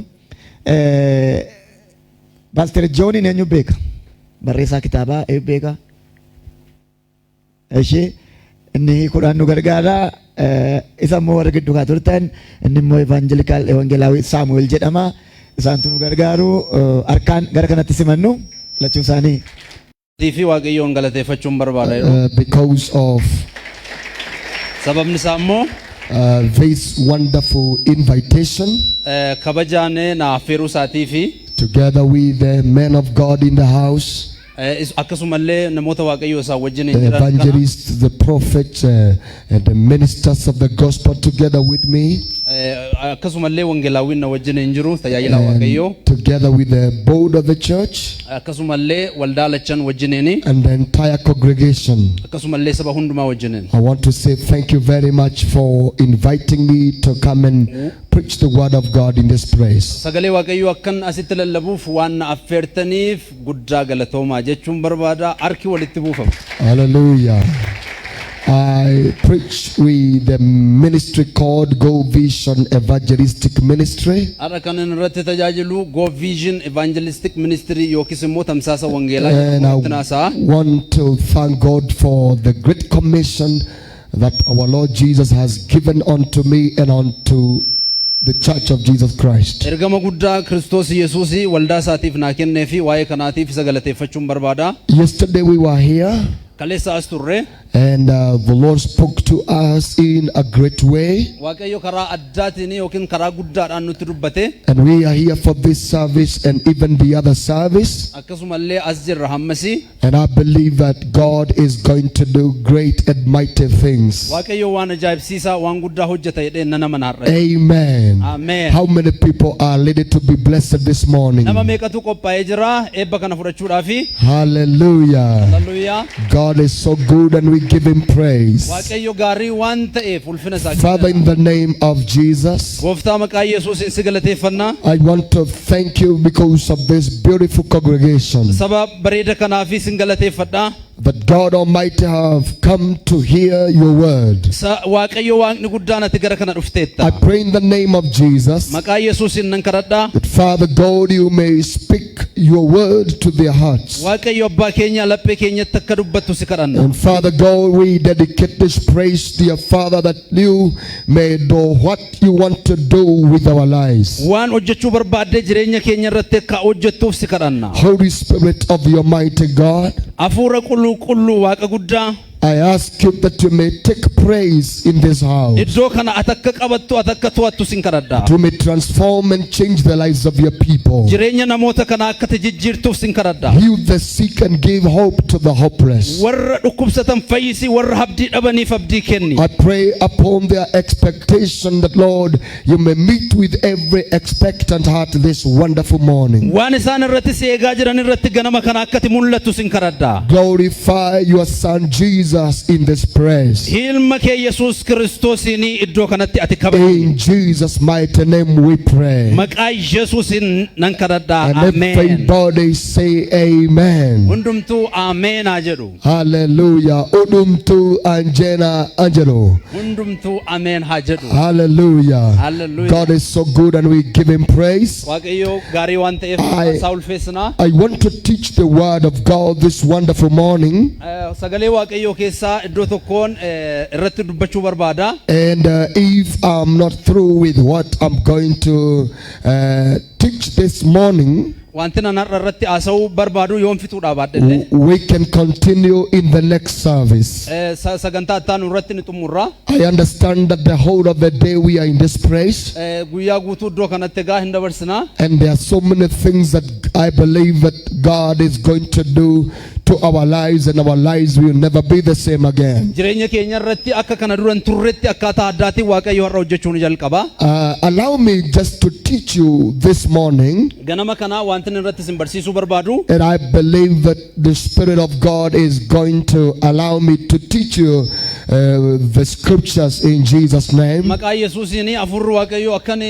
Pastor John eenyu beeka barreessaa kitaabaa eenyu beeka ishee inni kudhaan nu gargaara isa immoo warra gidduu kaa turtan inni immoo evangelikaal evangelaawi Saamu'eel jedhama isaantu nu gargaaru harkaan gara kanatti simannu lachuun isaanii. Tiifi waaqayyoon galateeffachuun barbaada. Because of sababni isaa immoo this wonderful invitation kabajaan na affeeruu isaatii fi together with the men of God in the house. akkasumallee namoota waaqayyoo isaa wajjin the jiran kana evangelists, the prophets, and the ministers of the gospel together with me, akkasumallee wangeelaawwan na wajjin jiru tajaajila waaqayyoo and together with the board of the church akkasumallee waldaa lachan wajjineni and the entire congregation. akkasumallee saba hundumaa wajjinen I want to say thank you very much for inviting me to come and preach the word of God in this place. sagalee waaqayyoo akkan asitti lallabuuf waan na affeertaniif guddaa galatoomaa jechuun barbaada harki walitti buufama. Hallelujah. I preach with the ministry called Go Vision Evangelistic Ministry. Ara kanan irratti tajaajilu Go Vision Evangelistic Ministry yookiis immoo tamsaasa wangeelaa And I want to thank God for the great commission that our Lord Jesus has given unto me and unto the Church of Jesus Christ. ergama guddaa Kiristoos Yesuusii waldaa isaatiif naa kenneefi waa'ee kanaatiif isa galateeffachuun barbaada. Yesterday we were here. Kaleessa as turre And the Lord spoke to us in a great way. waaqayyo karaa addaatiin yookiin karaa guddaadhaan nutti dubbate. And we are here for this service and even the other service. akkasumallee as jirra hammasi. And I believe that God is going to do great and mighty things. waaqayyo waan ajaa'ibsiisaa waan guddaa hojjeta jedhee nana manarra. Amen. Amen. How many people are ready to be blessed this morning? nama meeqatu qophaa'ee jira eebba kana fudhachuudhaafi. Hallelujah. Hallelujah. God is so good and we give him praise. waaqayyo gaarii waan ta'eef ulfina isaa Father, in the name of Jesus, gooftaa maqaa Yesuusiin si galateeffannaa. I want to thank you because of this beautiful congregation. saba bareeda kanaafis sin galateeffadhaa. That God Almighty have come to hear your word. waaqayyo waaqni guddaan ati gara kana dhufteetta. I pray in the name of Jesus maqaa Yesuusiin nan kadhadhaa. that Father God, you may speak your word to their hearts. waaqayyo abbaa keenya laphee keenyatti akka dubbattu si kadhanna. And Father God, we dedicate this praise, dear Father, that you may do what you want to do with our lives. waan hojjechuu barbaadde jireenya keenya irratti akka hojjettuuf si kadhanna. Holy Spirit of the Almighty God, hafuura qulluu waaqa guddaa. I ask you that you may take praise in this house. iddoo kana ati akka qabattu ati akka to'attu sin kadhadhaa. You may transform and change the lives of your people. jireenya namoota kana akka ati jijjiirtuuf sin kadhadhaa. Heal the sick and give hope to the hopeless. warra dhukkubsatan fayyisi warra abdii dhabaniif abdii kenni. I pray upon their expectation that, Lord, you may meet with every expectant heart this wonderful morning. waan isaan irratti si eegaa jiran irratti ganama kana akka ati mul'attu sin kadhadhaa. Glorify your Son Jesus in this praise. ilma kee Yesuus Kiristoosiin iddoo kanatti ati kabaji. In Jesus' mighty name we pray. maqaa Yesuusiin nan kadhadhaa. And Ameen. everybody say amen. hundumtuu ameenaa jedhu. Hallelujah. Udumtu Angela Angelo. hundumtuu ameen haa jedhu. Hallelujah. Hallelujah. God is so good and we give him praise. waaqayyo gaarii waan ta'eef isaa ulfeessinaa. I want to teach the word of God this wonderful morning. sagalee waaqayyoo keessaa iddoo tokkoon irratti dubbachuu barbaada. And if I'm not through with what I'm going to teach this morning, wanti nan har'a irratti haasa'uu barbaadu yoon fixuudhaa baadhelle. we can continue in the next service. sagantaa ittaanu irratti ni xumurra. I understand that the whole of the day we are in this place. guyyaa guutuu iddoo kanatti egaa hin dabarsinaa. And there are so many things that I believe that God is going to do to our lives, and our lives will never be the same again. jireenya keenya irratti akka kana duran turretti akkaataa addaatiin waaqayyo har'a hojjechuu ni jalqaba. Allow me just to teach you this morning. ganama kana wanti irratti sin barsiisuu barbaadu. And I believe that the Spirit of God is going to allow me to teach you the scriptures in Jesus' name. maqaa Yesuusiin hafuurri waaqayyo akkan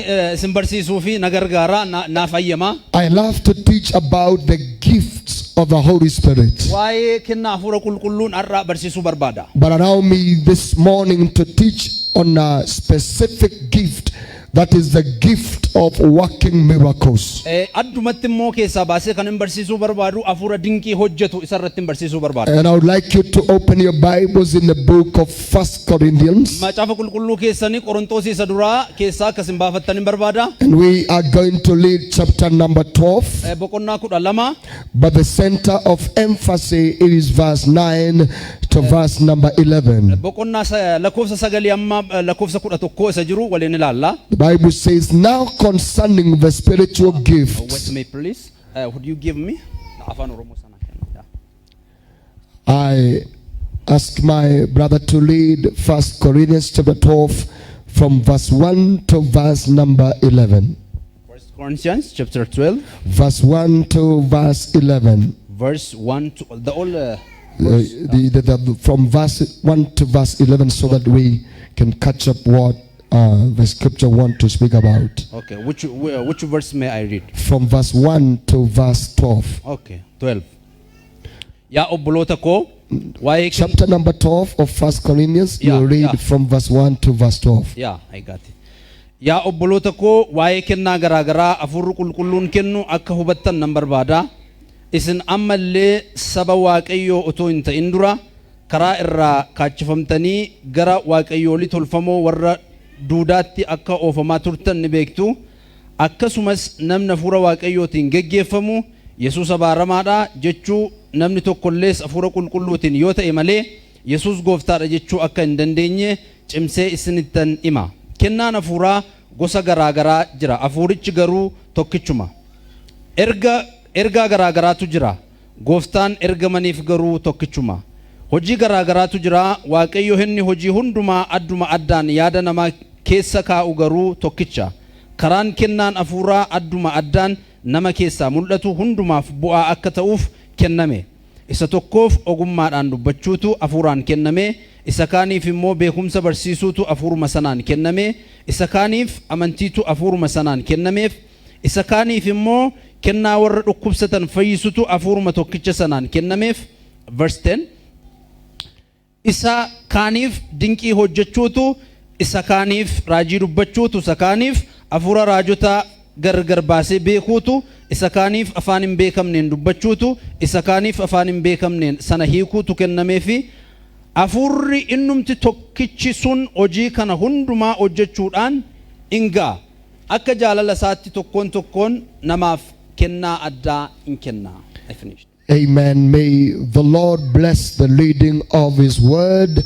sin barsiisuu fi na gargaara na fayyama. I love to teach about the gifts of the Holy Spirit. waa'ee kennaa hafuura qulqulluun har'a barsiisuu barbaada. But allow me this morning to teach on a specific gift, that is the gift of working miracles. addumatti immoo keessaa baasee kan hin barsiisuu barbaadu hafuura dinqii hojjetu isa irratti hin barsiisuu barbaadu. And I would like you to open your Bibles in the book of 1 Corinthians. macaafa qulqulluu keessanii Qorontosii isa duraa keessaa akka isin baafattan hin barbaada. And we are going to read chapter number 12. boqonnaa 12. But the center of emphasis is verse 9 to verse number 11. boqonnaa lakkoofsa 9 amma lakkoofsa 11 isa jiru waliin ilaalla. The Bible says, now concerning the spiritual gifts. Wait me please. Would you give me? afaan oromoo sana kenna. I ask my brother to lead 1 Corinthians chapter 12 from verse 1 to verse number 11. 1 Corinthians chapter 12, Verse 1 to verse 11. verse 1 to the all. From verse 1 to verse 11, so that we can catch up what the scripture want to speak about. Okay, which verse may I read? From verse 1 to verse 12. Okay, 12. Yaa obboloota koo waa'ee Chapter number 12 of 1 Corinthians, Yeah, you read yeah. from verse 1 to verse 12. Yeah, I got it. Yaa obboloota koo waa'ee kennaa garaagaraa Hafuurri Qulqulluun kennu akka hubattan nan barbaada. Isin ammallee saba Waaqayyoo otoo hin ta'in dura karaa irraa kaachifamtanii gara Waaqayyoolii tolfamoo warra duudaatti akka oofamaa turtan ni beektu. Akkasumas namni Hafuura Waaqayyootiin geggeeffamu Yesuus abaaramaadha jechuu namni tokkollees Hafuura Qulqulluutiin yoo ta'e malee Yesuus gooftaadha jechuu akka hin dandeenye cimsee isinittan hima. Kennaan Hafuuraa gosa garaagaraa jira. Hafuurichi garuu tokkichuma. Ergaa garaagaraatu jira. Gooftaan ergamaniif garuu tokkichuma. Hojii garaagaraatu jira. Waaqayyo inni hojii hundumaa adduma addaan yaada namaa keessa kaa'u garuu tokkicha. Karaan kennaan Hafuuraa adduma addaan nama keessaa mul'atu hundumaaf bu'aa akka ta'uuf kenname. Isa tokkoof ogummaadhaan dubbachuutu Hafuuraan kenname. Isa kaaniif immoo beekumsa barsiisuutu Hafuuruma sanaan kenname. Isa kaaniif amantiitu Hafuuruma sanaan kennameef. Isa kaaniif immoo kennaa warra dhukkubsatan fayyisuutu Hafuuruma tokkicha sanaan kennameef. Verse 10. Isa kaaniif dinqii hojjechuutu, isa kaaniif raajii dubbachuutu, isa kaaniif hafuura raajota gargar baasee beekuutu, isa kaaniif afaan hin beekamneen dubbachuutu, isa kaaniif afaan hin beekamneen sana hiikuutu kennameefi. Hafuurri innumti tokkichi sun hojii kana hundumaa hojjechuudhaan ingaa akka jaalala isaatti tokkoon tokkoon namaaf kennaa addaa in kennaa. I finished. Amen. May the Lord bless the leading of His word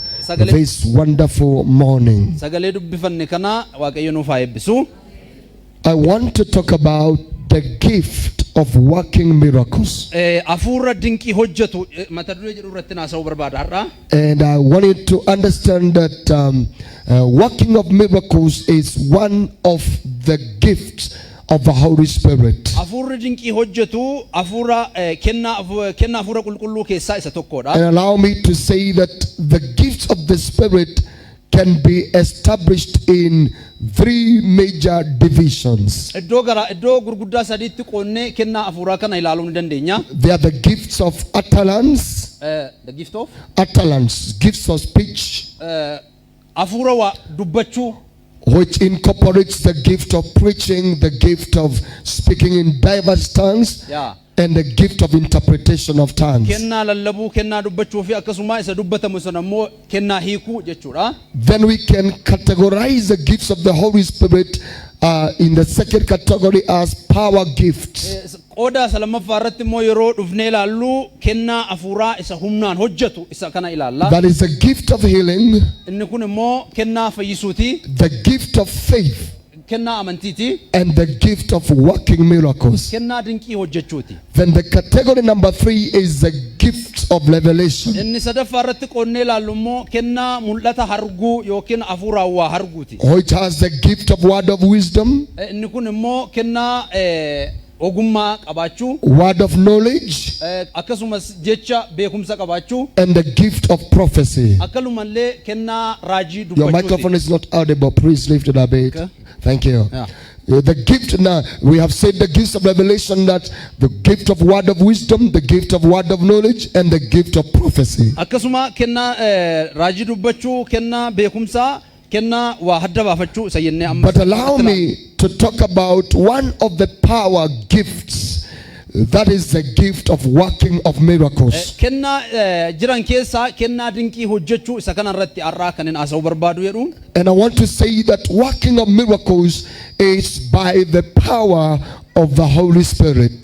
this wonderful morning. Sagalee dubbifanne kana Waaqayyo nuuf haa eebbisu. I want to talk about the gift of working miracles. Hafuura dinqii hojjetu mata duree jedhu irratti naasa'uu barbaada har'a. And I want you to understand that working of miracles is one of the gifts of the Holy Spirit. Hafuurri dinqii hojjetu hafuura kennaa hafuura qulqulluu keessaa isa tokkodha. And allow me to say that the gifts of the Spirit can be established in three major divisions. Iddoo gurguddaa sadiitti qoonnee kennaa hafuuraa kana ilaaluu ni dandeenya. They are the gifts of utterance. The gift of Utterance, gifts of speech, hafuura waa dubbachuu, which incorporates the gift of preaching, the gift of speaking in diverse tongues, Yeah. and the gift of interpretation of tongues. kennaa lallabuu, kennaa dubbachuu fi akkasuma isa dubbatamu sana immoo kennaa hiikuu jechuudha. Then we can categorize the gifts of the Holy Spirit in the second category as power gifts. Qooda isa lammaffaa irratti immoo yeroo dhufnee ilaallu kennaa hafuuraa isa humnaan hojjetu isa kana ilaalla. That is the gift of healing, Inni kun immoo kennaa fayyisuuti, the gift of faith, kennaa amantiiti, and the gift of working miracles. kennaa dinqii hojjechuuti. Then the category number 3 is the gift of revelation. Inni sadaffaa irratti qoonnee ilaallu immoo kennaa mul'ata arguu yookiin hafuuraa waa arguuti. Which has the gift of word of wisdom, Inni kun immoo kennaa ogummaa qabaachuu, word of knowledge, akkasumas jecha beekumsa qabaachuu, and the gift of prophecy. akkalumallee kennaa raajii Your microphone dubbachuuti. is not audible. Please lift it a bit. Okay. Thank you. Yeah. The gift now, we have said the gifts of revelation, that the gift of word of wisdom, the gift of word of knowledge, and the gift of prophecy. Akkasuma kennaa raajii dubbachuu, kennaa beekumsaa, kennaa waa hadda baafachuu isa jennee amma. But allow me to talk about one of the power gifts. That is the gift of working of miracles. Kennaa jiran keessaa kennaa dinqii hojjechuu isa kana irratti har'aa kan hin haasa'uu barbaadu jedhuun. And I want to say that working of miracles is by the power of the Holy Spirit.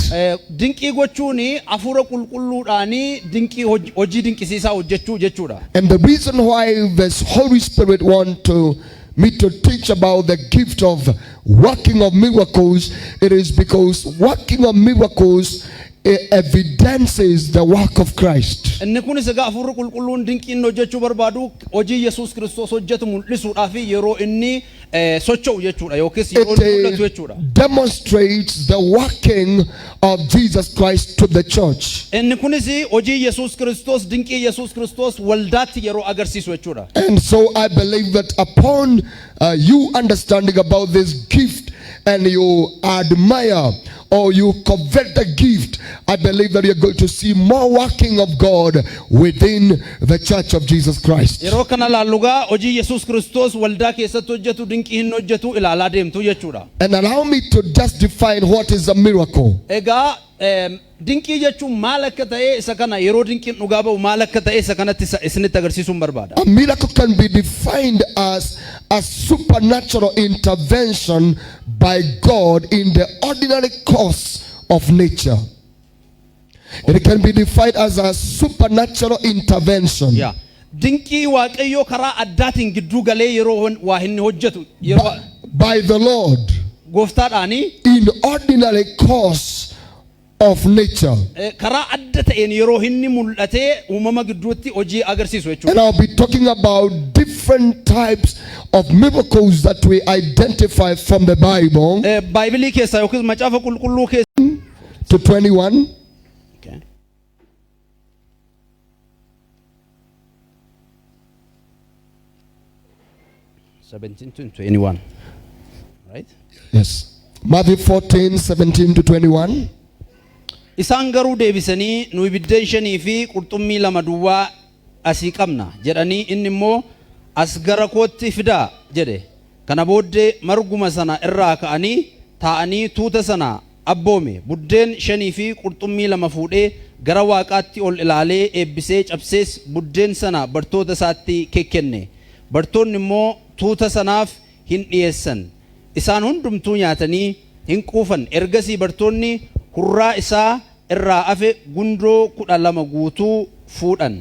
Dinqii gochuun hafuura qulqulluudhaanii dinqii hojii dinqisiisaa hojjechuu jechuudha. And the reason why the Holy Spirit want to me to teach about the gift of working of miracles, it is because working of miracles evidences the work of Christ. inni kunis egaa afurri qulqulluun dinqiin hojjechuu barbaadu hojii Yesuus Kiristoos hojjetu mul'isuudhaaf yeroo inni socho'u jechuudha yookiis yeroo mul'atu jechuudha. Demonstrates the working of Jesus Christ to the church. inni kunis hojii Yesuus Kiristoos dinqii Yesuus Kiristoos waldaatti yeroo agarsiisu jechuudha. And so I believe that upon you understanding about this gift and you admire or you covet the gift, I believe that you're going to see more working of God within the church of Jesus Christ. yeroo kana laallugaa hojii Yesuus Kiristoos waldaa keessatti hojjetu dinqii hin hojjetu ilaalaa deemtu jechuudha. And allow me to just define what is a miracle. egaa dinqii jechuun maal akka ta'e isa kana yeroo dinqiin dhugaa ba'u maal akka ta'e isa kanatti isinitti agarsiisuun barbaada. A miracle can be defined as a supernatural intervention by God in the ordinary course of nature. It can be defined as a supernatural intervention. Yeah. dinqii waaqayyoo karaa addaatiin gidduu galee yeroo waa inni hojjetu by the Lord gooftaadhaani in ordinary course of nature. karaa adda ta'een yeroo inni mul'atee uumama gidduutti hojii agarsiisu jechuudha. And I'll be talking about different types of miracles that we identify from the Bible. Baayibilii keessaa yookiin macaafa qulqulluu keessaa to 21. Okay. (17 to 21). Right? Yes. Matthew 14:17 to 21. Isaan garuu deebisanii nu ibiddeen shanii fi qurxummii lama duwwaa asii qabna jedhanii inni immoo as gara kootti fidaa jedhe. Kana booddee marguma sana irraa ka'anii taa'anii tuuta sana abboome buddeen shanii fi qurxummii lama fuudhee gara waaqaatti ol ilaalee eebbisee cabsees buddeen sana bartoota isaatti kenne. Bartoonni immoo tuuta sanaaf hin dhiyeessan. Isaan hundumtuu nyaatanii hin quufan. Ergasii bartoonni hurraa isaa irraa afe gundoo 12 guutuu fuudhan.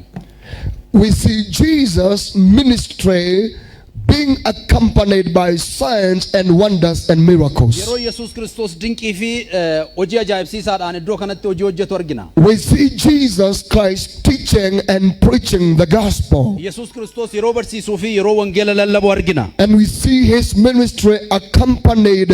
We see Jesus' ministry being accompanied by signs and wonders and miracles. yeroo Yesuus Kiristoos dinqii fi hojii ajaa'ibsiisaadhaan iddoo kanatti hojii hojjetu argina. We see Jesus Christ teaching and preaching the gospel. Yesuus Kiristoos yeroo barsiisuu fi yeroo wangeela lallabu argina. And we see his ministry accompanied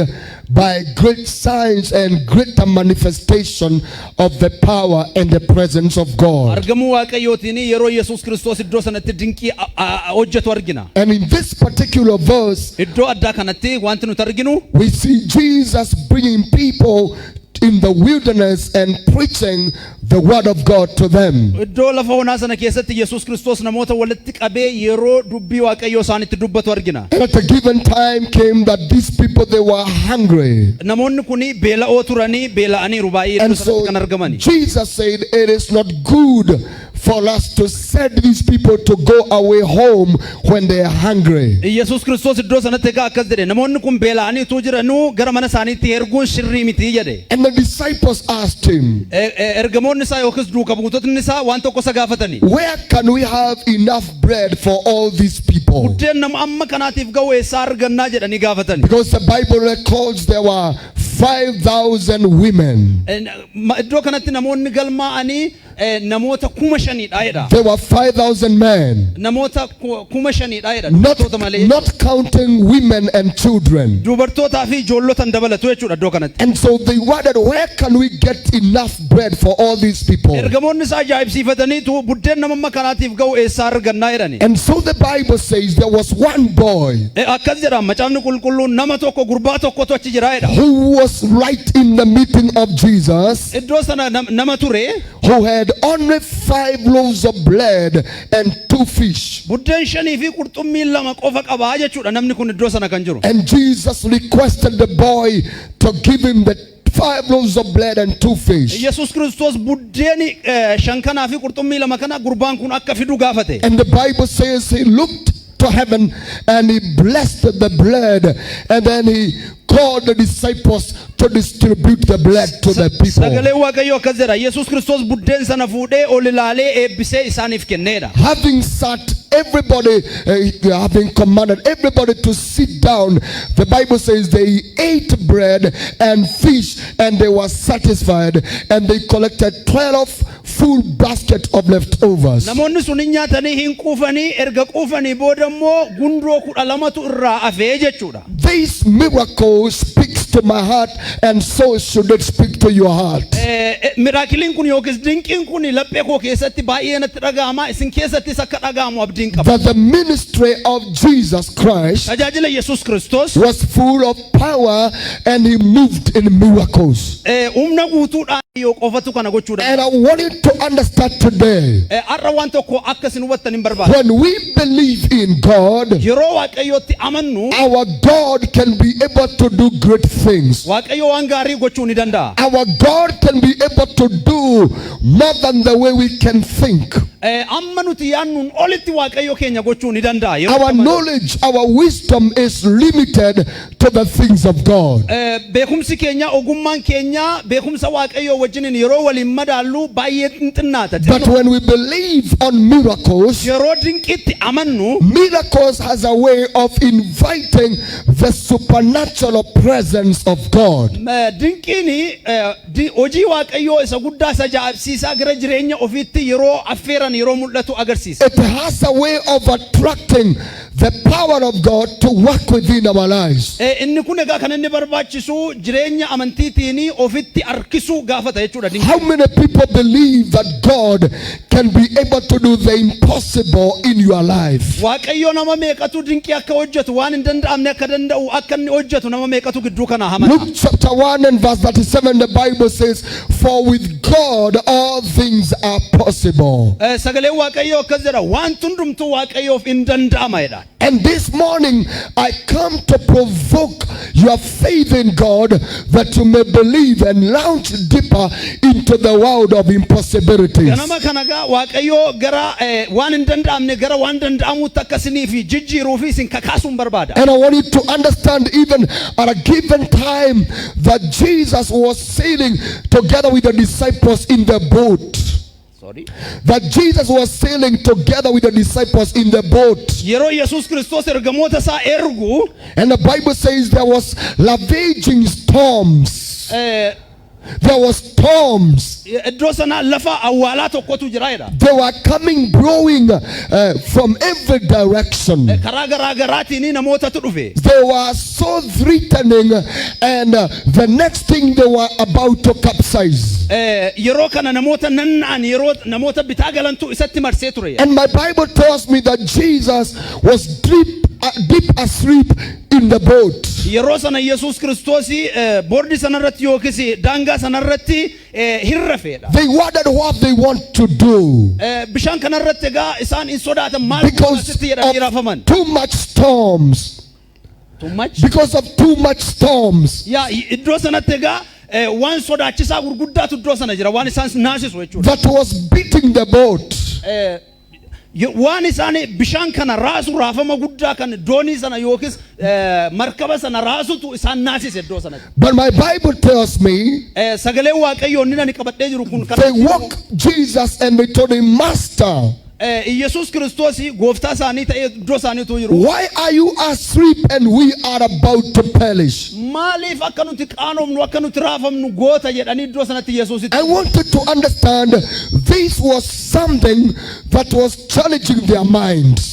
by great signs and greater manifestation of the power and the presence of God. argamuu waaqayyootiin yeroo Yesuus Kiristoos iddoo sanatti dinqii hojjetu argina. And in this particular verse, iddoo addaa kanatti wanti nuti arginu we see Jesus bringing people in the wilderness and preaching the word of God to them. iddoo lafa onaa sana keessatti Yesuus Kiristoos namoota walitti qabee yeroo dubbii waaqayyoo isaanitti dubbatu argina. And at a given time came that these people, they were hungry. namoonni kuni beela'oo turanii beela'aniiru baay'ee iddoo And sanatti so kan argamani. Jesus said, it is not good for us to send these people to go away home when they are hungry. Yesuus Kiristoos iddoo sanatti egaa akkas jedhe namoonni kun beela'anii utuu jiranuu gara mana isaaniitti erguun sirrii miti jedhe. And the disciples asked him, ergamoonni isaa yookiis duuka buutotni isaa waan tokko isa gaafatani. where can we have enough bread for all these people? buddeen nama amma kanaatiif ga'u eessaa argannaa jedhanii gaafatani. Because the Bible records there were 5,000 women. iddoo kanatti namoonni galmaa'anii namoota 5,000 jedha. There were 5,000 men. namoota 5,000 jedha. dubartoota malee. Not counting women and children. dubartootaa fi ijoollotan dabalatu jechuudha iddoo kanatti. And so they wondered, where can we get enough bread for all these people? ergamoonni isaa ajaa'ibsiifataniitu buddeen nama amma kanaatiif ga'u eessaa argannaa jedhani. And so the Bible says there was one boy akkas jedha macaafni qulqulluun nama tokko gurbaa tokkotu achi jira jedha. who was right in the meeting of Jesus, iddoo sana nama ture who had only 5 loaves of bread and 2 fish. buddeen shanii fi qurxummii lama qofa qabaa jechuudha namni kun iddoo sana kan jiru. And Jesus requested the boy to give him the 5 loaves of bread and 2 fish. Yesuus Kiristoos buddeeni shan kanaa fi qurxummii lama kana gurbaan kun akka fidu gaafate. And the Bible says he looked to heaven and he blessed the bread, and then he called the disciples to distribute the bread to the people. sagalee waaqayyoo akkas jedha Yesuus Kiristoos buddeen sana fuudhee ol ilaalee eebbisee isaaniif kenneedha. Having sat everybody having commanded everybody to sit down, the Bible says they ate bread and fish and they were satisfied, and they collected 12 full baskets of leftovers. Namoonni sun nyaatanii hin quufanii erga quufanii booda immoo gundoo 12tu irraa hafee jechuudha. This miracle speaks to my heart, and so should it speak to your heart. Miraakiliin kun yookiis dinqiin kun laphee koo keessatti baay'ee natti dhaga'ama, isin keessattis akka dhaga'amu abdiin qaba. That the ministry of Jesus Christ Tajaajila Yesuus Kiristoos was full of power, and he moved in miracles. humna guutuudhaan yoo qofatu kana gochuudha. And I want you to understand today, Har'a waan tokko akka isin hubattan hin barbaadu. when we believe in God, Yeroo Waaqayyootti amannu our God can be able to do great things. Waaqayyo waan gaarii gochuu ni danda'a. Our God can be able to do more than the way we can think. Amma nuti yaannuun olitti Waaqayyo keenya gochuu ni danda'a. Yeroo Our amanu. knowledge, our wisdom is limited to the things of God. Beekumsi keenya, ogummaan keenya, beekumsa Waaqayyo wajjiniin yeroo waliin madaallu baay'ee xinnaata. But when we believe on miracles, Yeroo dinqiitti amannu miracles has a way of inviting the supernatural presence of God. dinqiini hojii Waaqayyoo isa guddaa isa ajaa'ibsiisaa gara jireenya ofiitti yeroo affeeran yeroo mul'atu agarsiisa. It has a way of attracting the power of God to work within our lives. Inni kun egaa kan inni barbaachisu jireenya amantiitiin ofitti harkisuu gaafata jechuudha. How many people believe that God can be able to do the impossible in your life? Waaqayyo nama meeqatu dinqii akka hojjetu waan hin danda'amne akka danda'u akka inni hojjetu nama meeqatu gidduu kana hamata. Luke chapter 1 and verse 37, the Bible says, for with God all things are possible. Sagalee Waaqayyo akkas jedha waan hundumtuu Waaqayyoof hin danda'ama jedha. And this morning I come to provoke your faith in God, that you may believe and launch deeper into the world of impossibilities. Ganama kanaga Waaqayyo gara waan hin danda'amne gara waan danda'amuutti akkasii fi jijjiiruu fi isin kakaasuun barbaada. And I want you to understand, even at a given time, that Jesus was sailing together with the disciples in the boat. Sorry. That Jesus was sailing together with the disciples in the boat. Yeroo Yesuus Kiristoos ergamoota isaa ergu And the Bible says there was ravaging storms. There was storms. iddoo sana lafa awwaalaa tokkotu jira jedha. They were coming, blowing from every direction. Karaa garaa garaatiin namootatu dhufe. They were so threatening, and the next thing they were about to capsize. Yeroo kana namoota nanna'an yeroo namoota bitaa galantu isatti marsee ture. And my Bible tells me that Jesus was deep asleep in the boat. Yeroo sana Yesuus Kiristoos boordi sanarratti yookiis daangaa sanarratti hin rafeedha. They wondered what they want to do Bishaan kanarratti egaa isaan hin sodaatan maal because asitti jedhanii raafaman. of too much storms. Too much? Because of too much storms. Yaa iddoo sanatti egaa waan sodaachisaa gurguddaatu iddoo sana jira waan isaan naasisu jechuudha. That was beating the boat. Waan isaan bishaan kana raasu raafama guddaa kan doonii sana yookiis markaba sana raasutu isaan naasise iddoo sanatti. But my Bible tells me Sagalee Waaqayyoo inni ani qabadhee jiru kun they woke Jesus and they told him, Master, Yesuus Kiristoos gooftaa isaanii ta'ee iddoo isaaniitu jiru. why are you asleep and we are about to perish? Maaliif akka nuti qaanofnu akka nuti raafamnu goota jedhanii iddoo sanatti Yesuusitti. I wanted to understand this was something that was challenging their minds.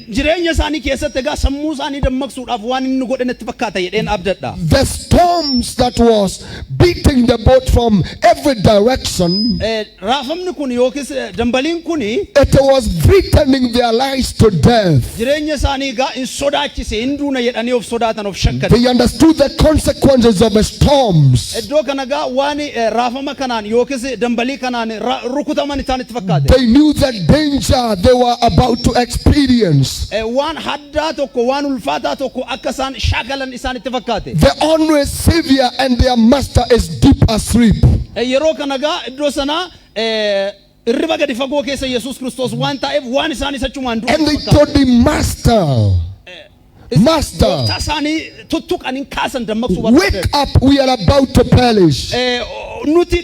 Jireenya isaanii keessatti egaa sammuu isaanii dammaqsuudhaaf waan inni godhe natti fakkaata jedheen abdadha. The storms that was beating the boat from every direction, Raafamni kun yookiis dambaliin kuni it was threatening their lives to death. jireenya isaanii egaa hin sodaachise hin duuna jedhanii of sodaatan of shakkan. They understood the consequences of the storms. Iddoo kana egaa waan raafama kanaan yookiis dambalii kanaan rukutaman isaanitti fakkaate. They knew the danger they were about to experience. Waan haddaa tokko waan ulfaataa tokko akka isaan shaakalan isaanitti fakkaate. The only Savior and their Master is deep asleep. Yeroo kana egaa iddoo sana irriba gadi fagoo keessa Yesuus Kiristoos waan ta'eef waan isaan isachumaan du'u. And they told him, Master, Master, gooftaa isaanii tuttuqaniin kaasan dammaqsuu wake up, we are about to perish. nuti